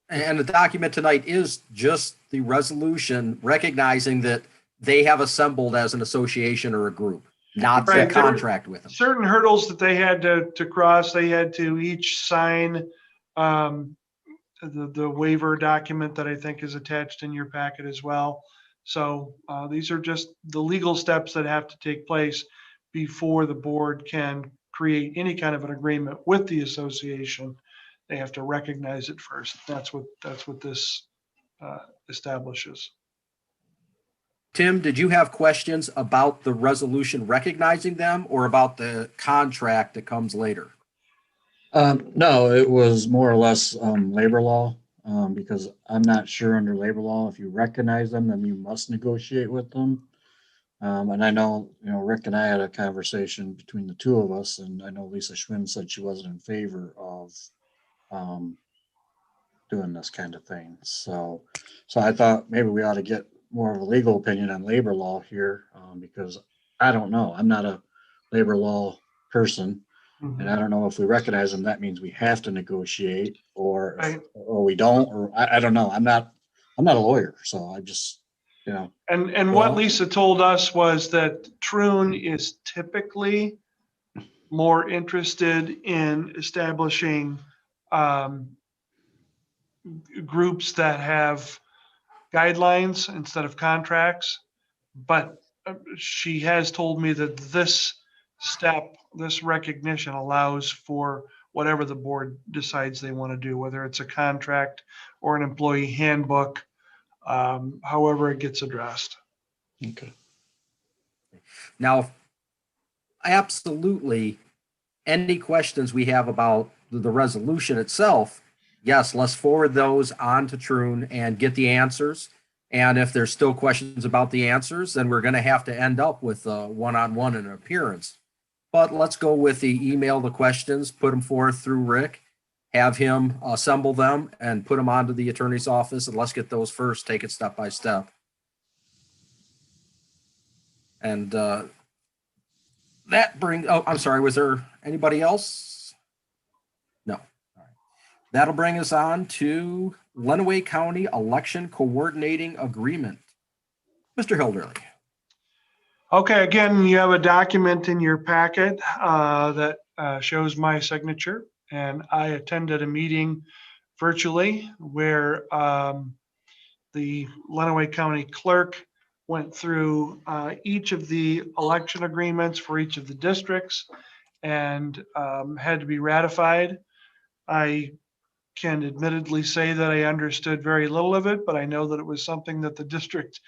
And the document tonight is just the resolution recognizing that they have assembled as an association or a group, not the Right. contract with them. Certain hurdles that they had to cross, they had to each sign the waiver document that I think is attached in your packet as well. So these are just the legal steps that have to take place before the board can create any kind of an agreement with the association. They have to recognize it first. That's what this establishes. Tim, did you have questions about the resolution recognizing them or about the contract that comes later? No, it was more or less labor law, because I'm not sure under labor law, if you recognize them, then you must negotiate with them. And I know, Rick and I had a conversation between the two of us, and I know Lisa Schwinn said she wasn't in favor of doing this kind of thing. So I thought maybe we ought to get more of a legal opinion on labor law here, because I don't know. I'm not a labor law person. And I don't know if we recognize them, that means we have to negotiate or Right. we don't, or I don't know. I'm not a lawyer, so I just, And Well- what Lisa told us was that Troon is typically more interested in establishing groups that have guidelines instead of contracts. But she has told me that this step, this recognition allows for whatever the board decides they want to do, whether it's a contract or an employee handbook, however it gets addressed. okay. Now, absolutely, any questions we have about the resolution itself, yes, let's forward those on to Troon and get the answers. And if there's still questions about the answers, then we're going to have to end up with a one-on-one and an appearance. But let's go with the email, the questions, put them forth through Rick, have him assemble them and put them onto the attorney's office. And let's get those first, take it step by step. And that brings, oh, I'm sorry, was there anybody else? No. All right. That'll bring us on to Lenawee County Election Coordinating Agreement. Mr. Hilderly. Okay, again, you have a document in your packet that shows my signature, and I attended a meeting virtually where the Lenawee County Clerk went through each of the election agreements for each of the districts and had to be ratified. I can admittedly say that I understood very little of it, but I know that it was something that the district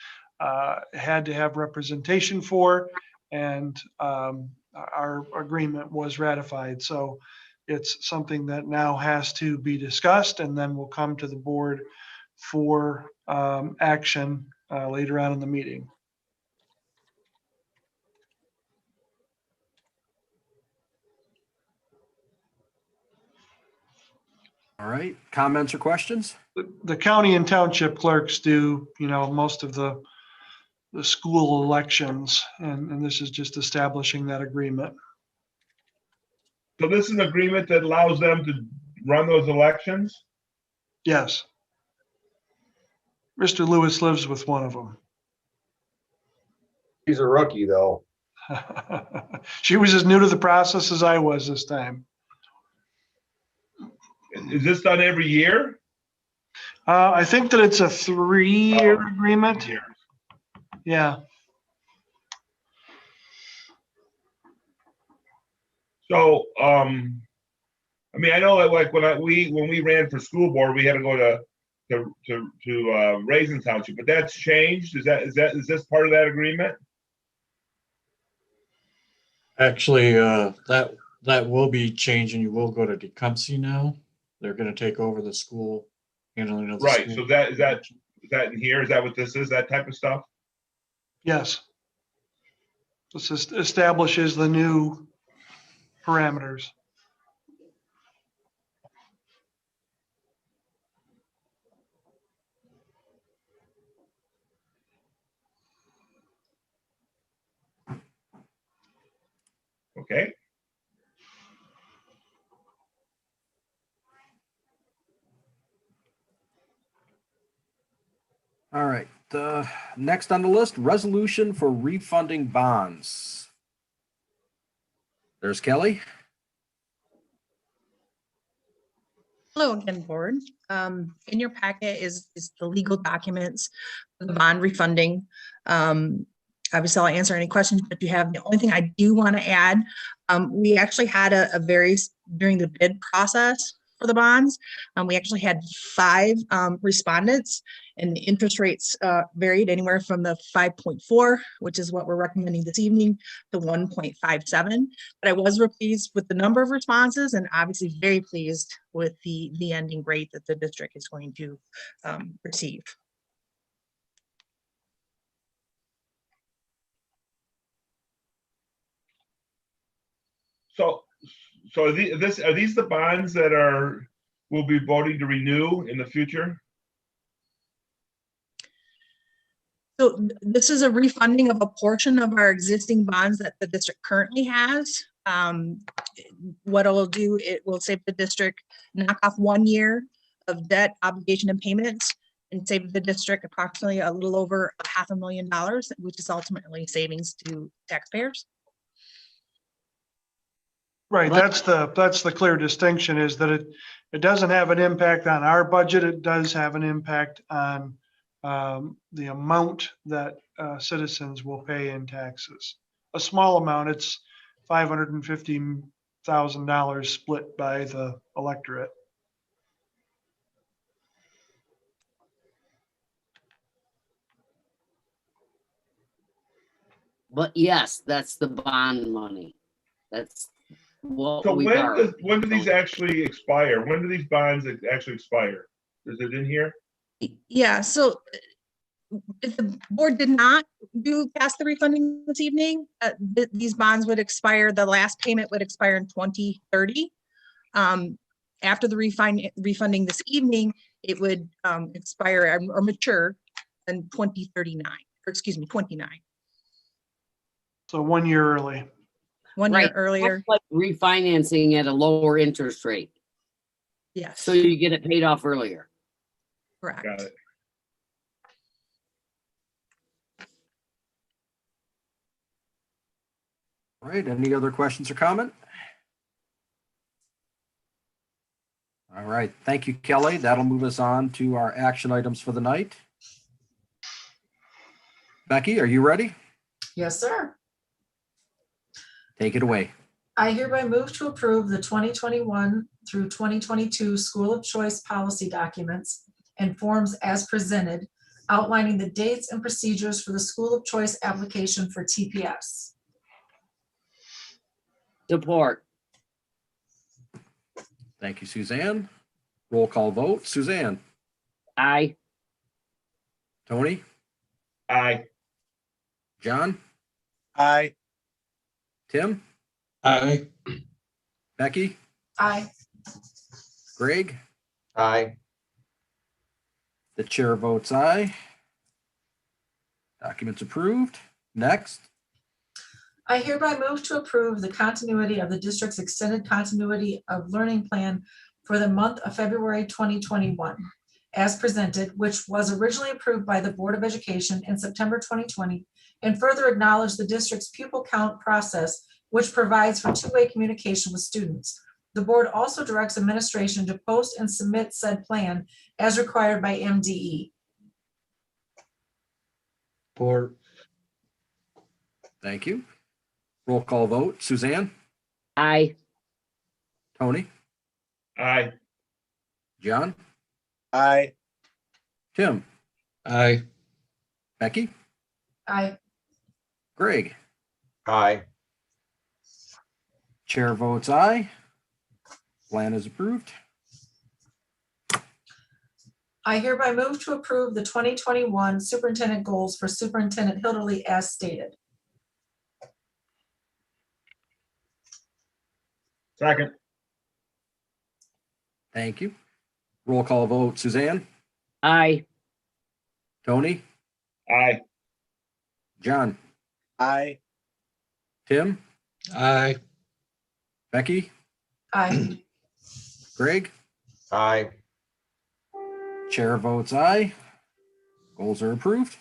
had to have representation for, and our agreement was ratified. So it's something that now has to be discussed and then will come to the board for action later on in the meeting. All right, comments or questions? The county and township clerks do, most of the school elections, and this is just establishing that agreement. So this is an agreement that allows them to run those elections? Yes. Mr. Lewis lives with one of them. He's a rookie, though. She was as new to the process as I was this time. Is this done every year? I think that it's a 3-year agreement. Yeah. So, I mean, I know that like when we ran for school board, we had to go to Raisin Township, but that's changed. Is this part of that agreement? Actually, that will be changing. You will go to Tecumseh now. They're gonna take over the school handling of the Right. school. So is that in here? Is that what this is? That type of stuff? Yes. This establishes the new parameters. Okay. All right. Next on the list, resolution for refunding bonds. There's Kelly. Hello again, board. In your packet is the legal documents for the bond refunding. Obviously, I'll answer any questions if you have. The only thing I do want to add, we actually had during the bid process for the bonds, we actually had 5 respondents, and the interest rates varied anywhere from the 5.4, which is what we're recommending this evening, to 1.57. But I was real pleased with the number of responses, and obviously very pleased with the ending rate that the district is going to receive. So are these the bonds that we'll be voting to renew in the future? So this is a refunding of a portion of our existing bonds that the district currently has. What it'll do, it will save the district, knock off 1 year of debt obligation and payments, and save the district approximately a little over $500,000, which is ultimately savings to taxpayers. Right, that's the clear distinction, is that it doesn't have an impact on our budget. It does have an impact on the amount that citizens will pay in taxes. A small amount, it's $550,000 split by the electorate. But yes, that's the bond money. That's what So we when do these actually expire? When do these bonds actually expire? Is it in here? Yeah, so if the board did not pass the refunding this evening, these bonds would expire, the last payment would expire in 2030. After the refunding this evening, it would expire or mature in 2039, or excuse me, 29. So 1 year early. 1 year Right. earlier. Like refinancing at a lower interest rate. Yes. So you get it paid off earlier. Correct. Got it. All right. Any other questions or comment? All right. Thank you, Kelly. That'll move us on to our action items for the night. Becky, are you ready? Yes, sir. Take it away. I hereby move to approve the 2021 through 2022 School of Choice policy documents and forms as presented, outlining the dates and procedures for the School of Choice application for TPS. Support. Thank you, Suzanne. Roll call vote. Suzanne, Aye. Tony, Aye. John, Aye. Tim, Aye. Becky, Aye. Greg. Aye. The chair votes aye. Documents approved. Next. I hereby move to approve the continuity of the district's extended continuity of learning plan for the month of February 2021 as presented, which was originally approved by the Board of Education in September 2020, and further acknowledge the district's pupil count process, which provides for two-way communication with students. The board also directs administration to post and submit said plan as required by MDE. Support. Thank you. Roll call vote. Suzanne, Aye. Tony, Aye. John, Aye. Tim, Aye. Becky, Aye. Greg. Aye. Chair votes aye. Plan is approved. I hereby move to approve the 2021 superintendent goals for Superintendent Hilderly as stated. Second. Thank you. Roll call vote. Suzanne, Aye. Tony, Aye. John, Aye. Tim, Aye. Becky, Aye. Greg. Aye. Chair votes aye. Goals are approved.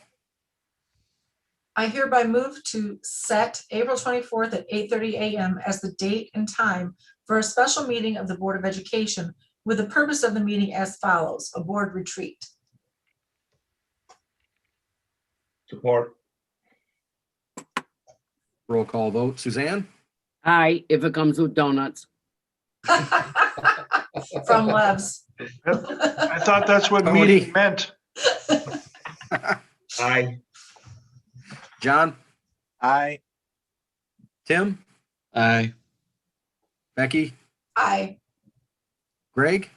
I hereby move to set April 24th at 8:30 a.m. as the date and time for a special meeting of the Board of Education with the purpose of the meeting as follows: a board retreat. Support. Roll call vote. Suzanne, Aye, if it comes with donuts. From Levs. I thought that's what Tony. meeting meant. Aye. John, Aye. Tim, Aye. Becky, Aye. Greg.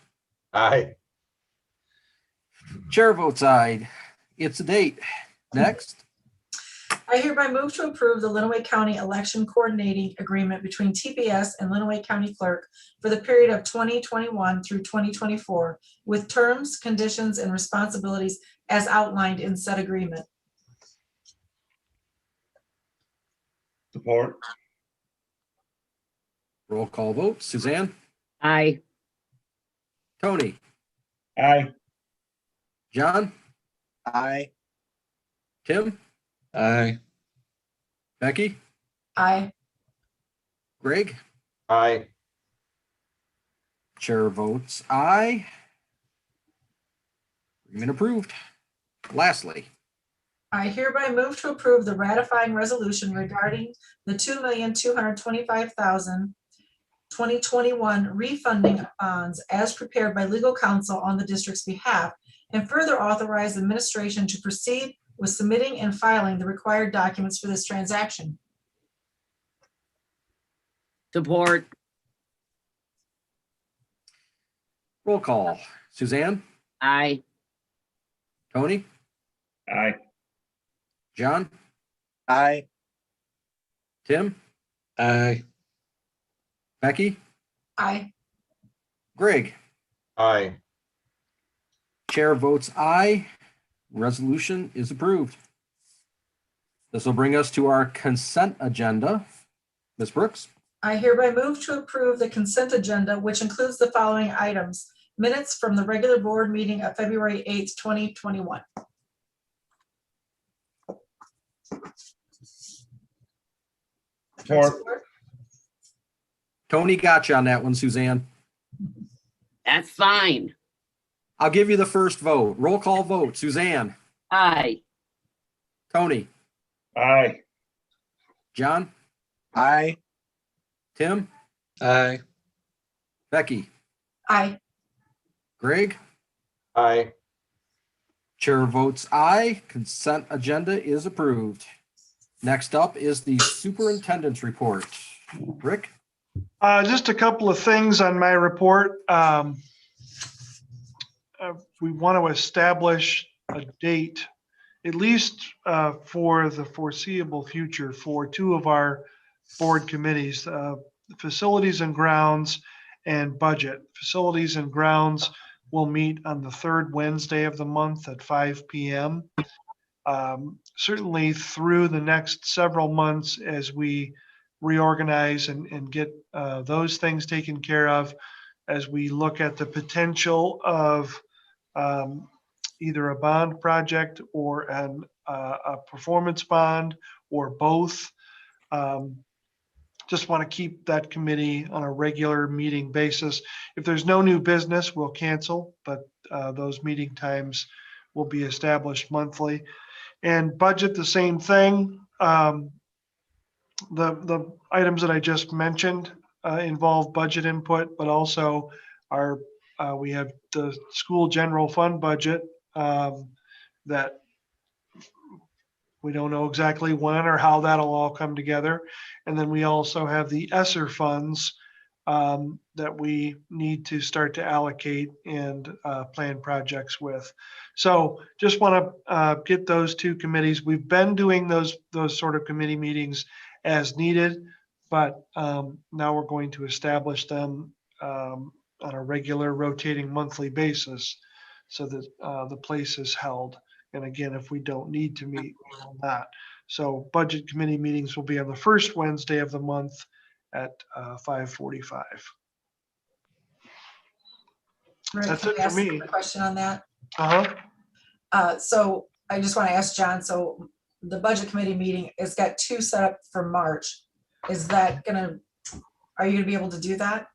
Aye. Chair votes aye. It's a date. Next. I hereby move to approve the Lenawee County Election Coordinating Agreement between TPS and Lenawee County Clerk for the period of 2021 through 2024 with terms, conditions, and responsibilities as outlined in said agreement. Support. Roll call vote. Suzanne, Aye. Tony, Aye. John, Aye. Tim, Aye. Becky, Aye. Greg. Aye. Chair votes aye. Agreement approved. Lastly, I hereby move to approve the ratifying resolution regarding the $2,225,000 2021 refunding of bonds as prepared by legal counsel on the district's behalf, and further authorize administration to proceed with submitting and filing the required documents for this transaction. Support. roll call. Suzanne, Aye. Tony, Aye. John, Aye. Tim, Aye. Becky, Aye. Greg. Aye. Chair votes aye. Resolution is approved. This will bring us to our consent agenda. Ms. Brooks, I hereby move to approve the consent agenda, which includes the following items: minutes from the regular board meeting of February 8th, 2021. Support. Tony got you on that one, Suzanne. That's fine. I'll give you the first vote. Roll call vote. Suzanne, Aye. Tony, Aye. John, Aye. Tim, Aye. Becky, Aye. Greg. Aye. Chair votes aye. Consent agenda is approved. Next up is the superintendent's report. Rick? Just a couple of things on my report. We want to establish a date, at least for the foreseeable future, for two of our board committees, facilities and grounds and budget. Facilities and grounds will meet on the third Wednesday of the month at 5 p.m. Certainly through the next several months as we reorganize and get those things taken care of, as we look at the potential of either a bond project or a performance bond or both. Just want to keep that committee on a regular meeting basis. If there's no new business, we'll cancel, but those meeting times will be established monthly. And budget, the same thing. The items that I just mentioned, involve budget input, but also we have the school general fund budget that we don't know exactly when or how that'll all come together. And then we also have the ESSER funds that we need to start to allocate and plan projects with. So just want to get those two committees. We've been doing those sort of committee meetings as needed, but now we're going to establish them on a regular rotating monthly basis so that the place is held. And again, if we don't need to meet, we will not. So budget committee meetings will be on the first Wednesday of the month at 5:45. Rick, That's can it I for ask me. a question on that? Uh-huh. So I just want to ask John, so the budget committee meeting, it's got two set up for March. Is that are you gonna be able to do that?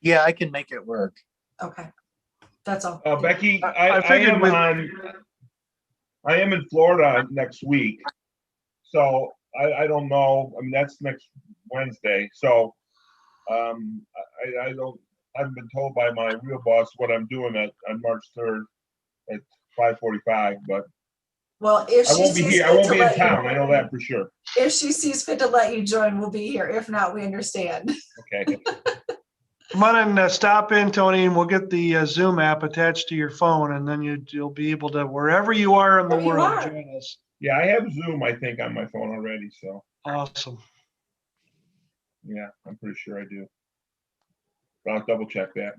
Yeah, I can make it work. Okay, that's all. Becky, I I figured I am in Florida next week. So I don't know. I mean, that's next Wednesday. So I haven't been told by my real boss what I'm doing on March 3rd at 5:45, but Well, if I she won't be sees here. I fit won't to be in let you, town. I know that for sure. if she sees fit to let you join, we'll be here. If not, we understand. Okay. Come on and stop in, Tony, and we'll get the Zoom app attached to your phone, and then you'll be able to, wherever you are in the There you world, are. join us. Yeah, I have Zoom, I think, on my phone already. So Awesome. yeah, I'm pretty sure I do. But I'll double check that.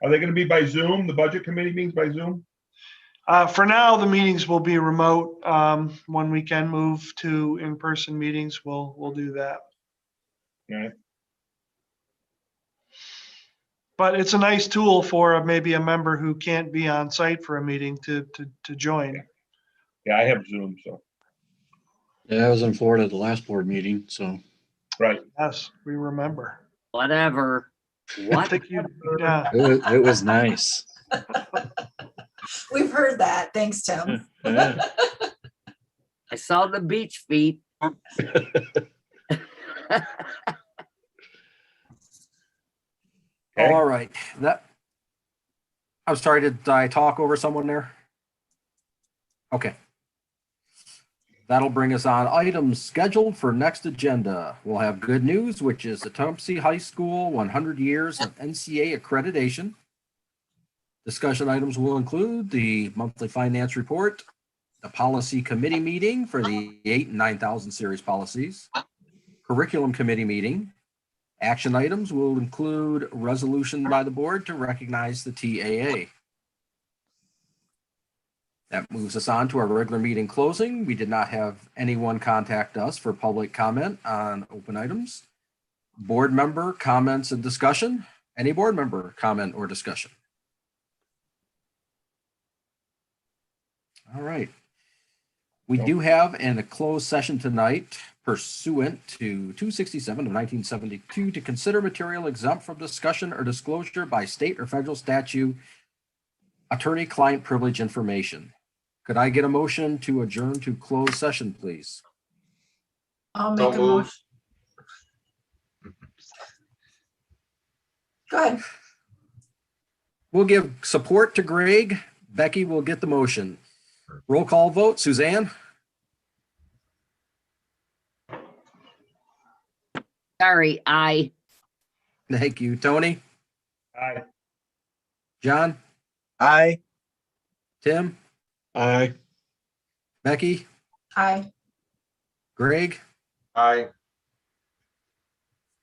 Are they going to be by Zoom? The budget committee meetings by Zoom? For now, the meetings will be remote. When we can move to in-person meetings, we'll do that. All right. But it's a nice tool for maybe a member who can't be on site for a meeting to join. Yeah, I have Zoom. So Yeah, I was in Florida at the last board meeting, so. right. Yes, we remember. Whatever. I What? think yeah. It was nice. We've heard that. Thanks, Tim. Yeah. I saw the beach feet. Okay. All right, I'm sorry, did I talk over someone there? Okay. That'll bring us on items scheduled for next agenda. We'll have good news, which is the Tecumseh High School 100 years of NCA accreditation. Discussion items will include the monthly finance report, the policy committee meeting for the 8,000 and 9,000 series policies, curriculum committee meeting. Action items will include resolution by the board to recognize the TAA. That moves us on to our regular meeting closing. We did not have anyone contact us for public comment on open items. Board member comments and discussion. Any board member comment or discussion? All right. We do have a closed session tonight pursuant to 267 of 1972 to consider material exempt from discussion or disclosure by state or federal statute, attorney-client privilege information. Could I get a motion to adjourn to closed session, please? I'll So make a moved. motion. Go ahead. We'll give support to Greg. Becky will get the motion. Roll call vote. Suzanne? Sorry, I. Thank you. Tony? Aye. John? Aye. Tim? Aye. Becky? Aye. Greg? Aye.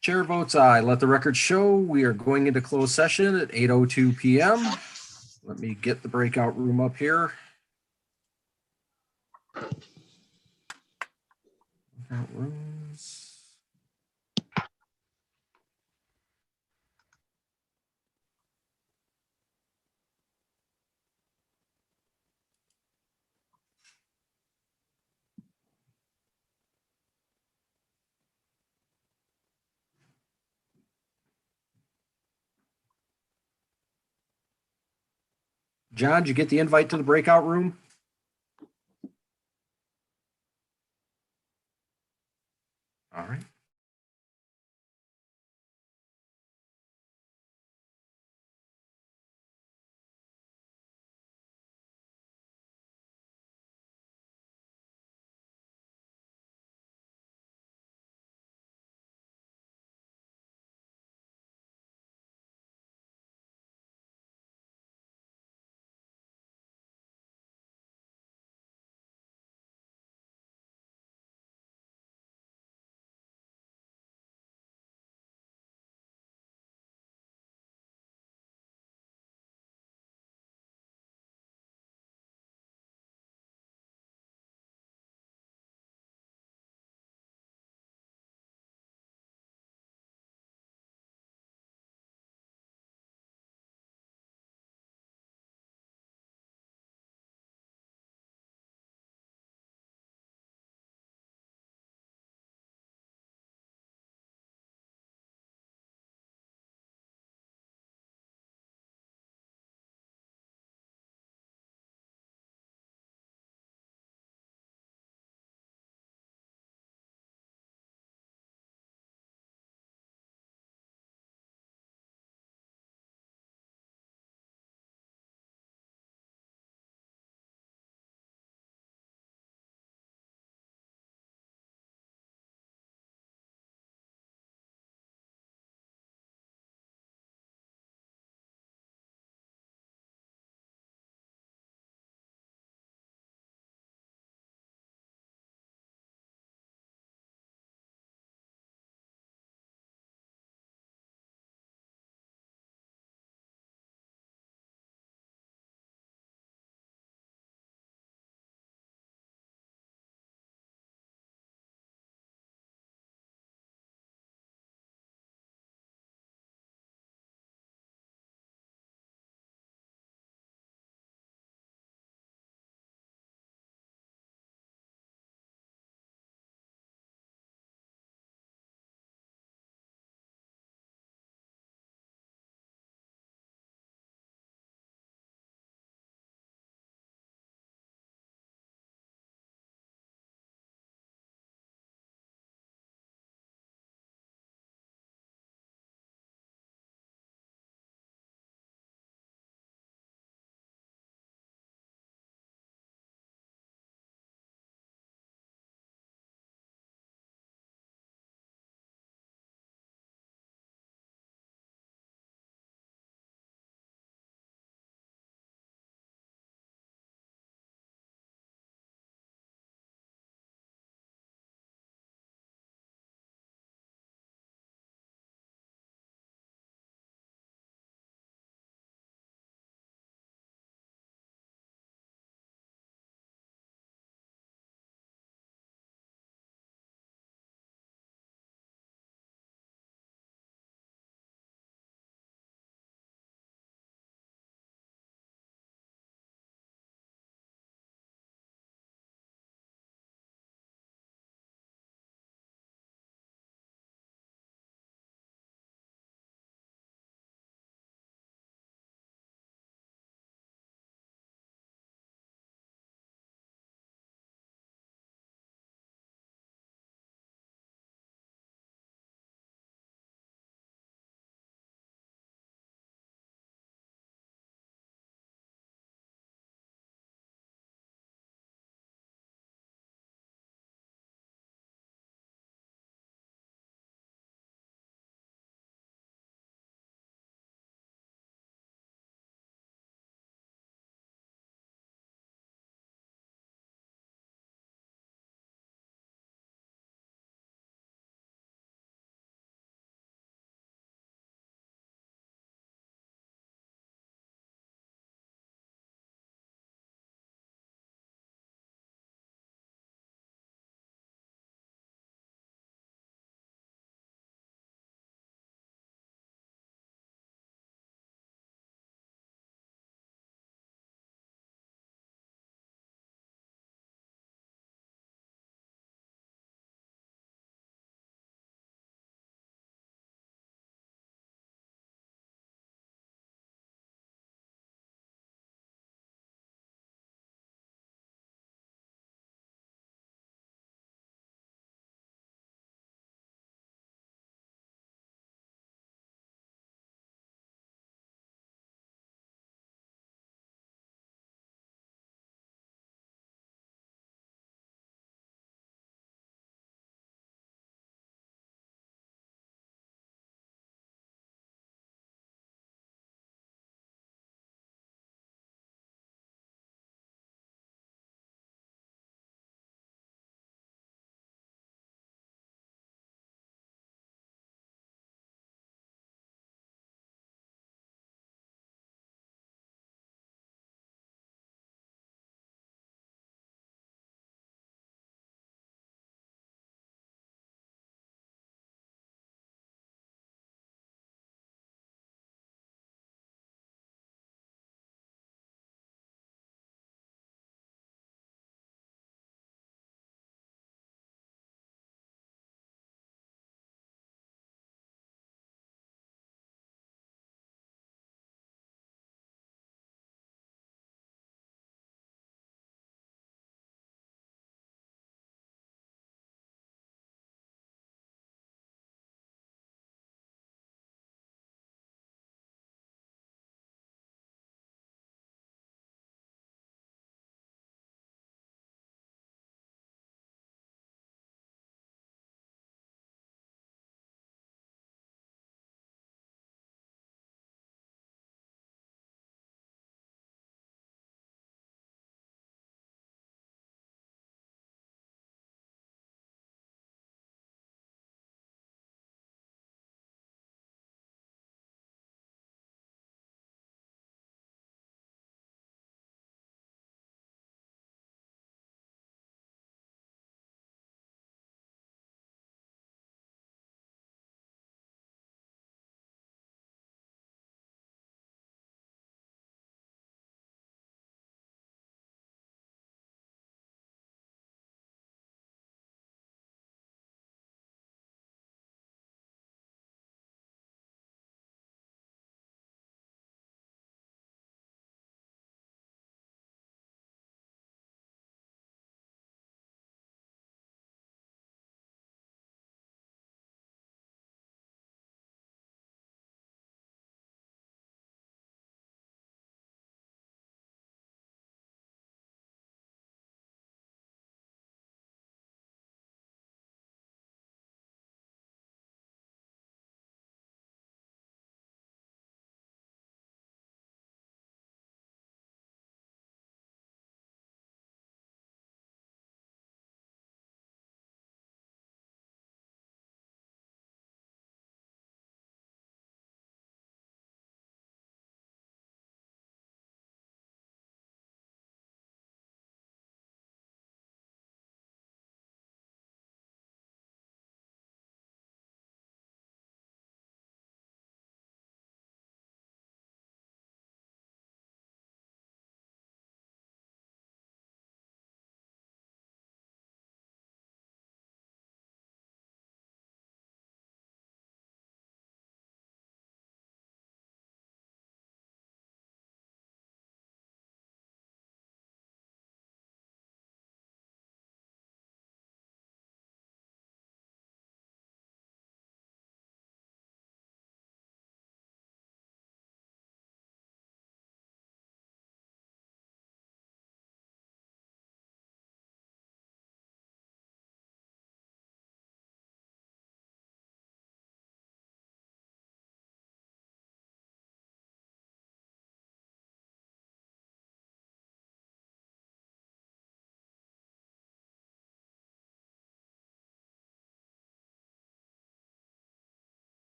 Chair votes aye. Let the record show we are going into closed session at 8:02 p.m. Let me get the breakout room up here. Breakout rooms. John, did you get the invite to the breakout room? All right.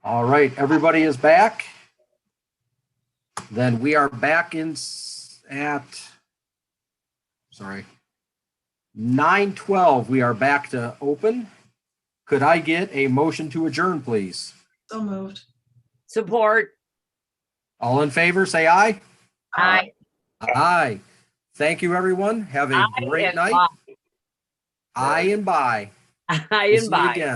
All right, everybody is back. Then we are back at 9:12. We are back to open. Could I get a motion to adjourn, please? So moved. Support. All in favor, say aye. Aye. Aye. Thank you, everyone. Have a Aye great and night. bye. Aye and bye. Aye We'll and see you bye. again.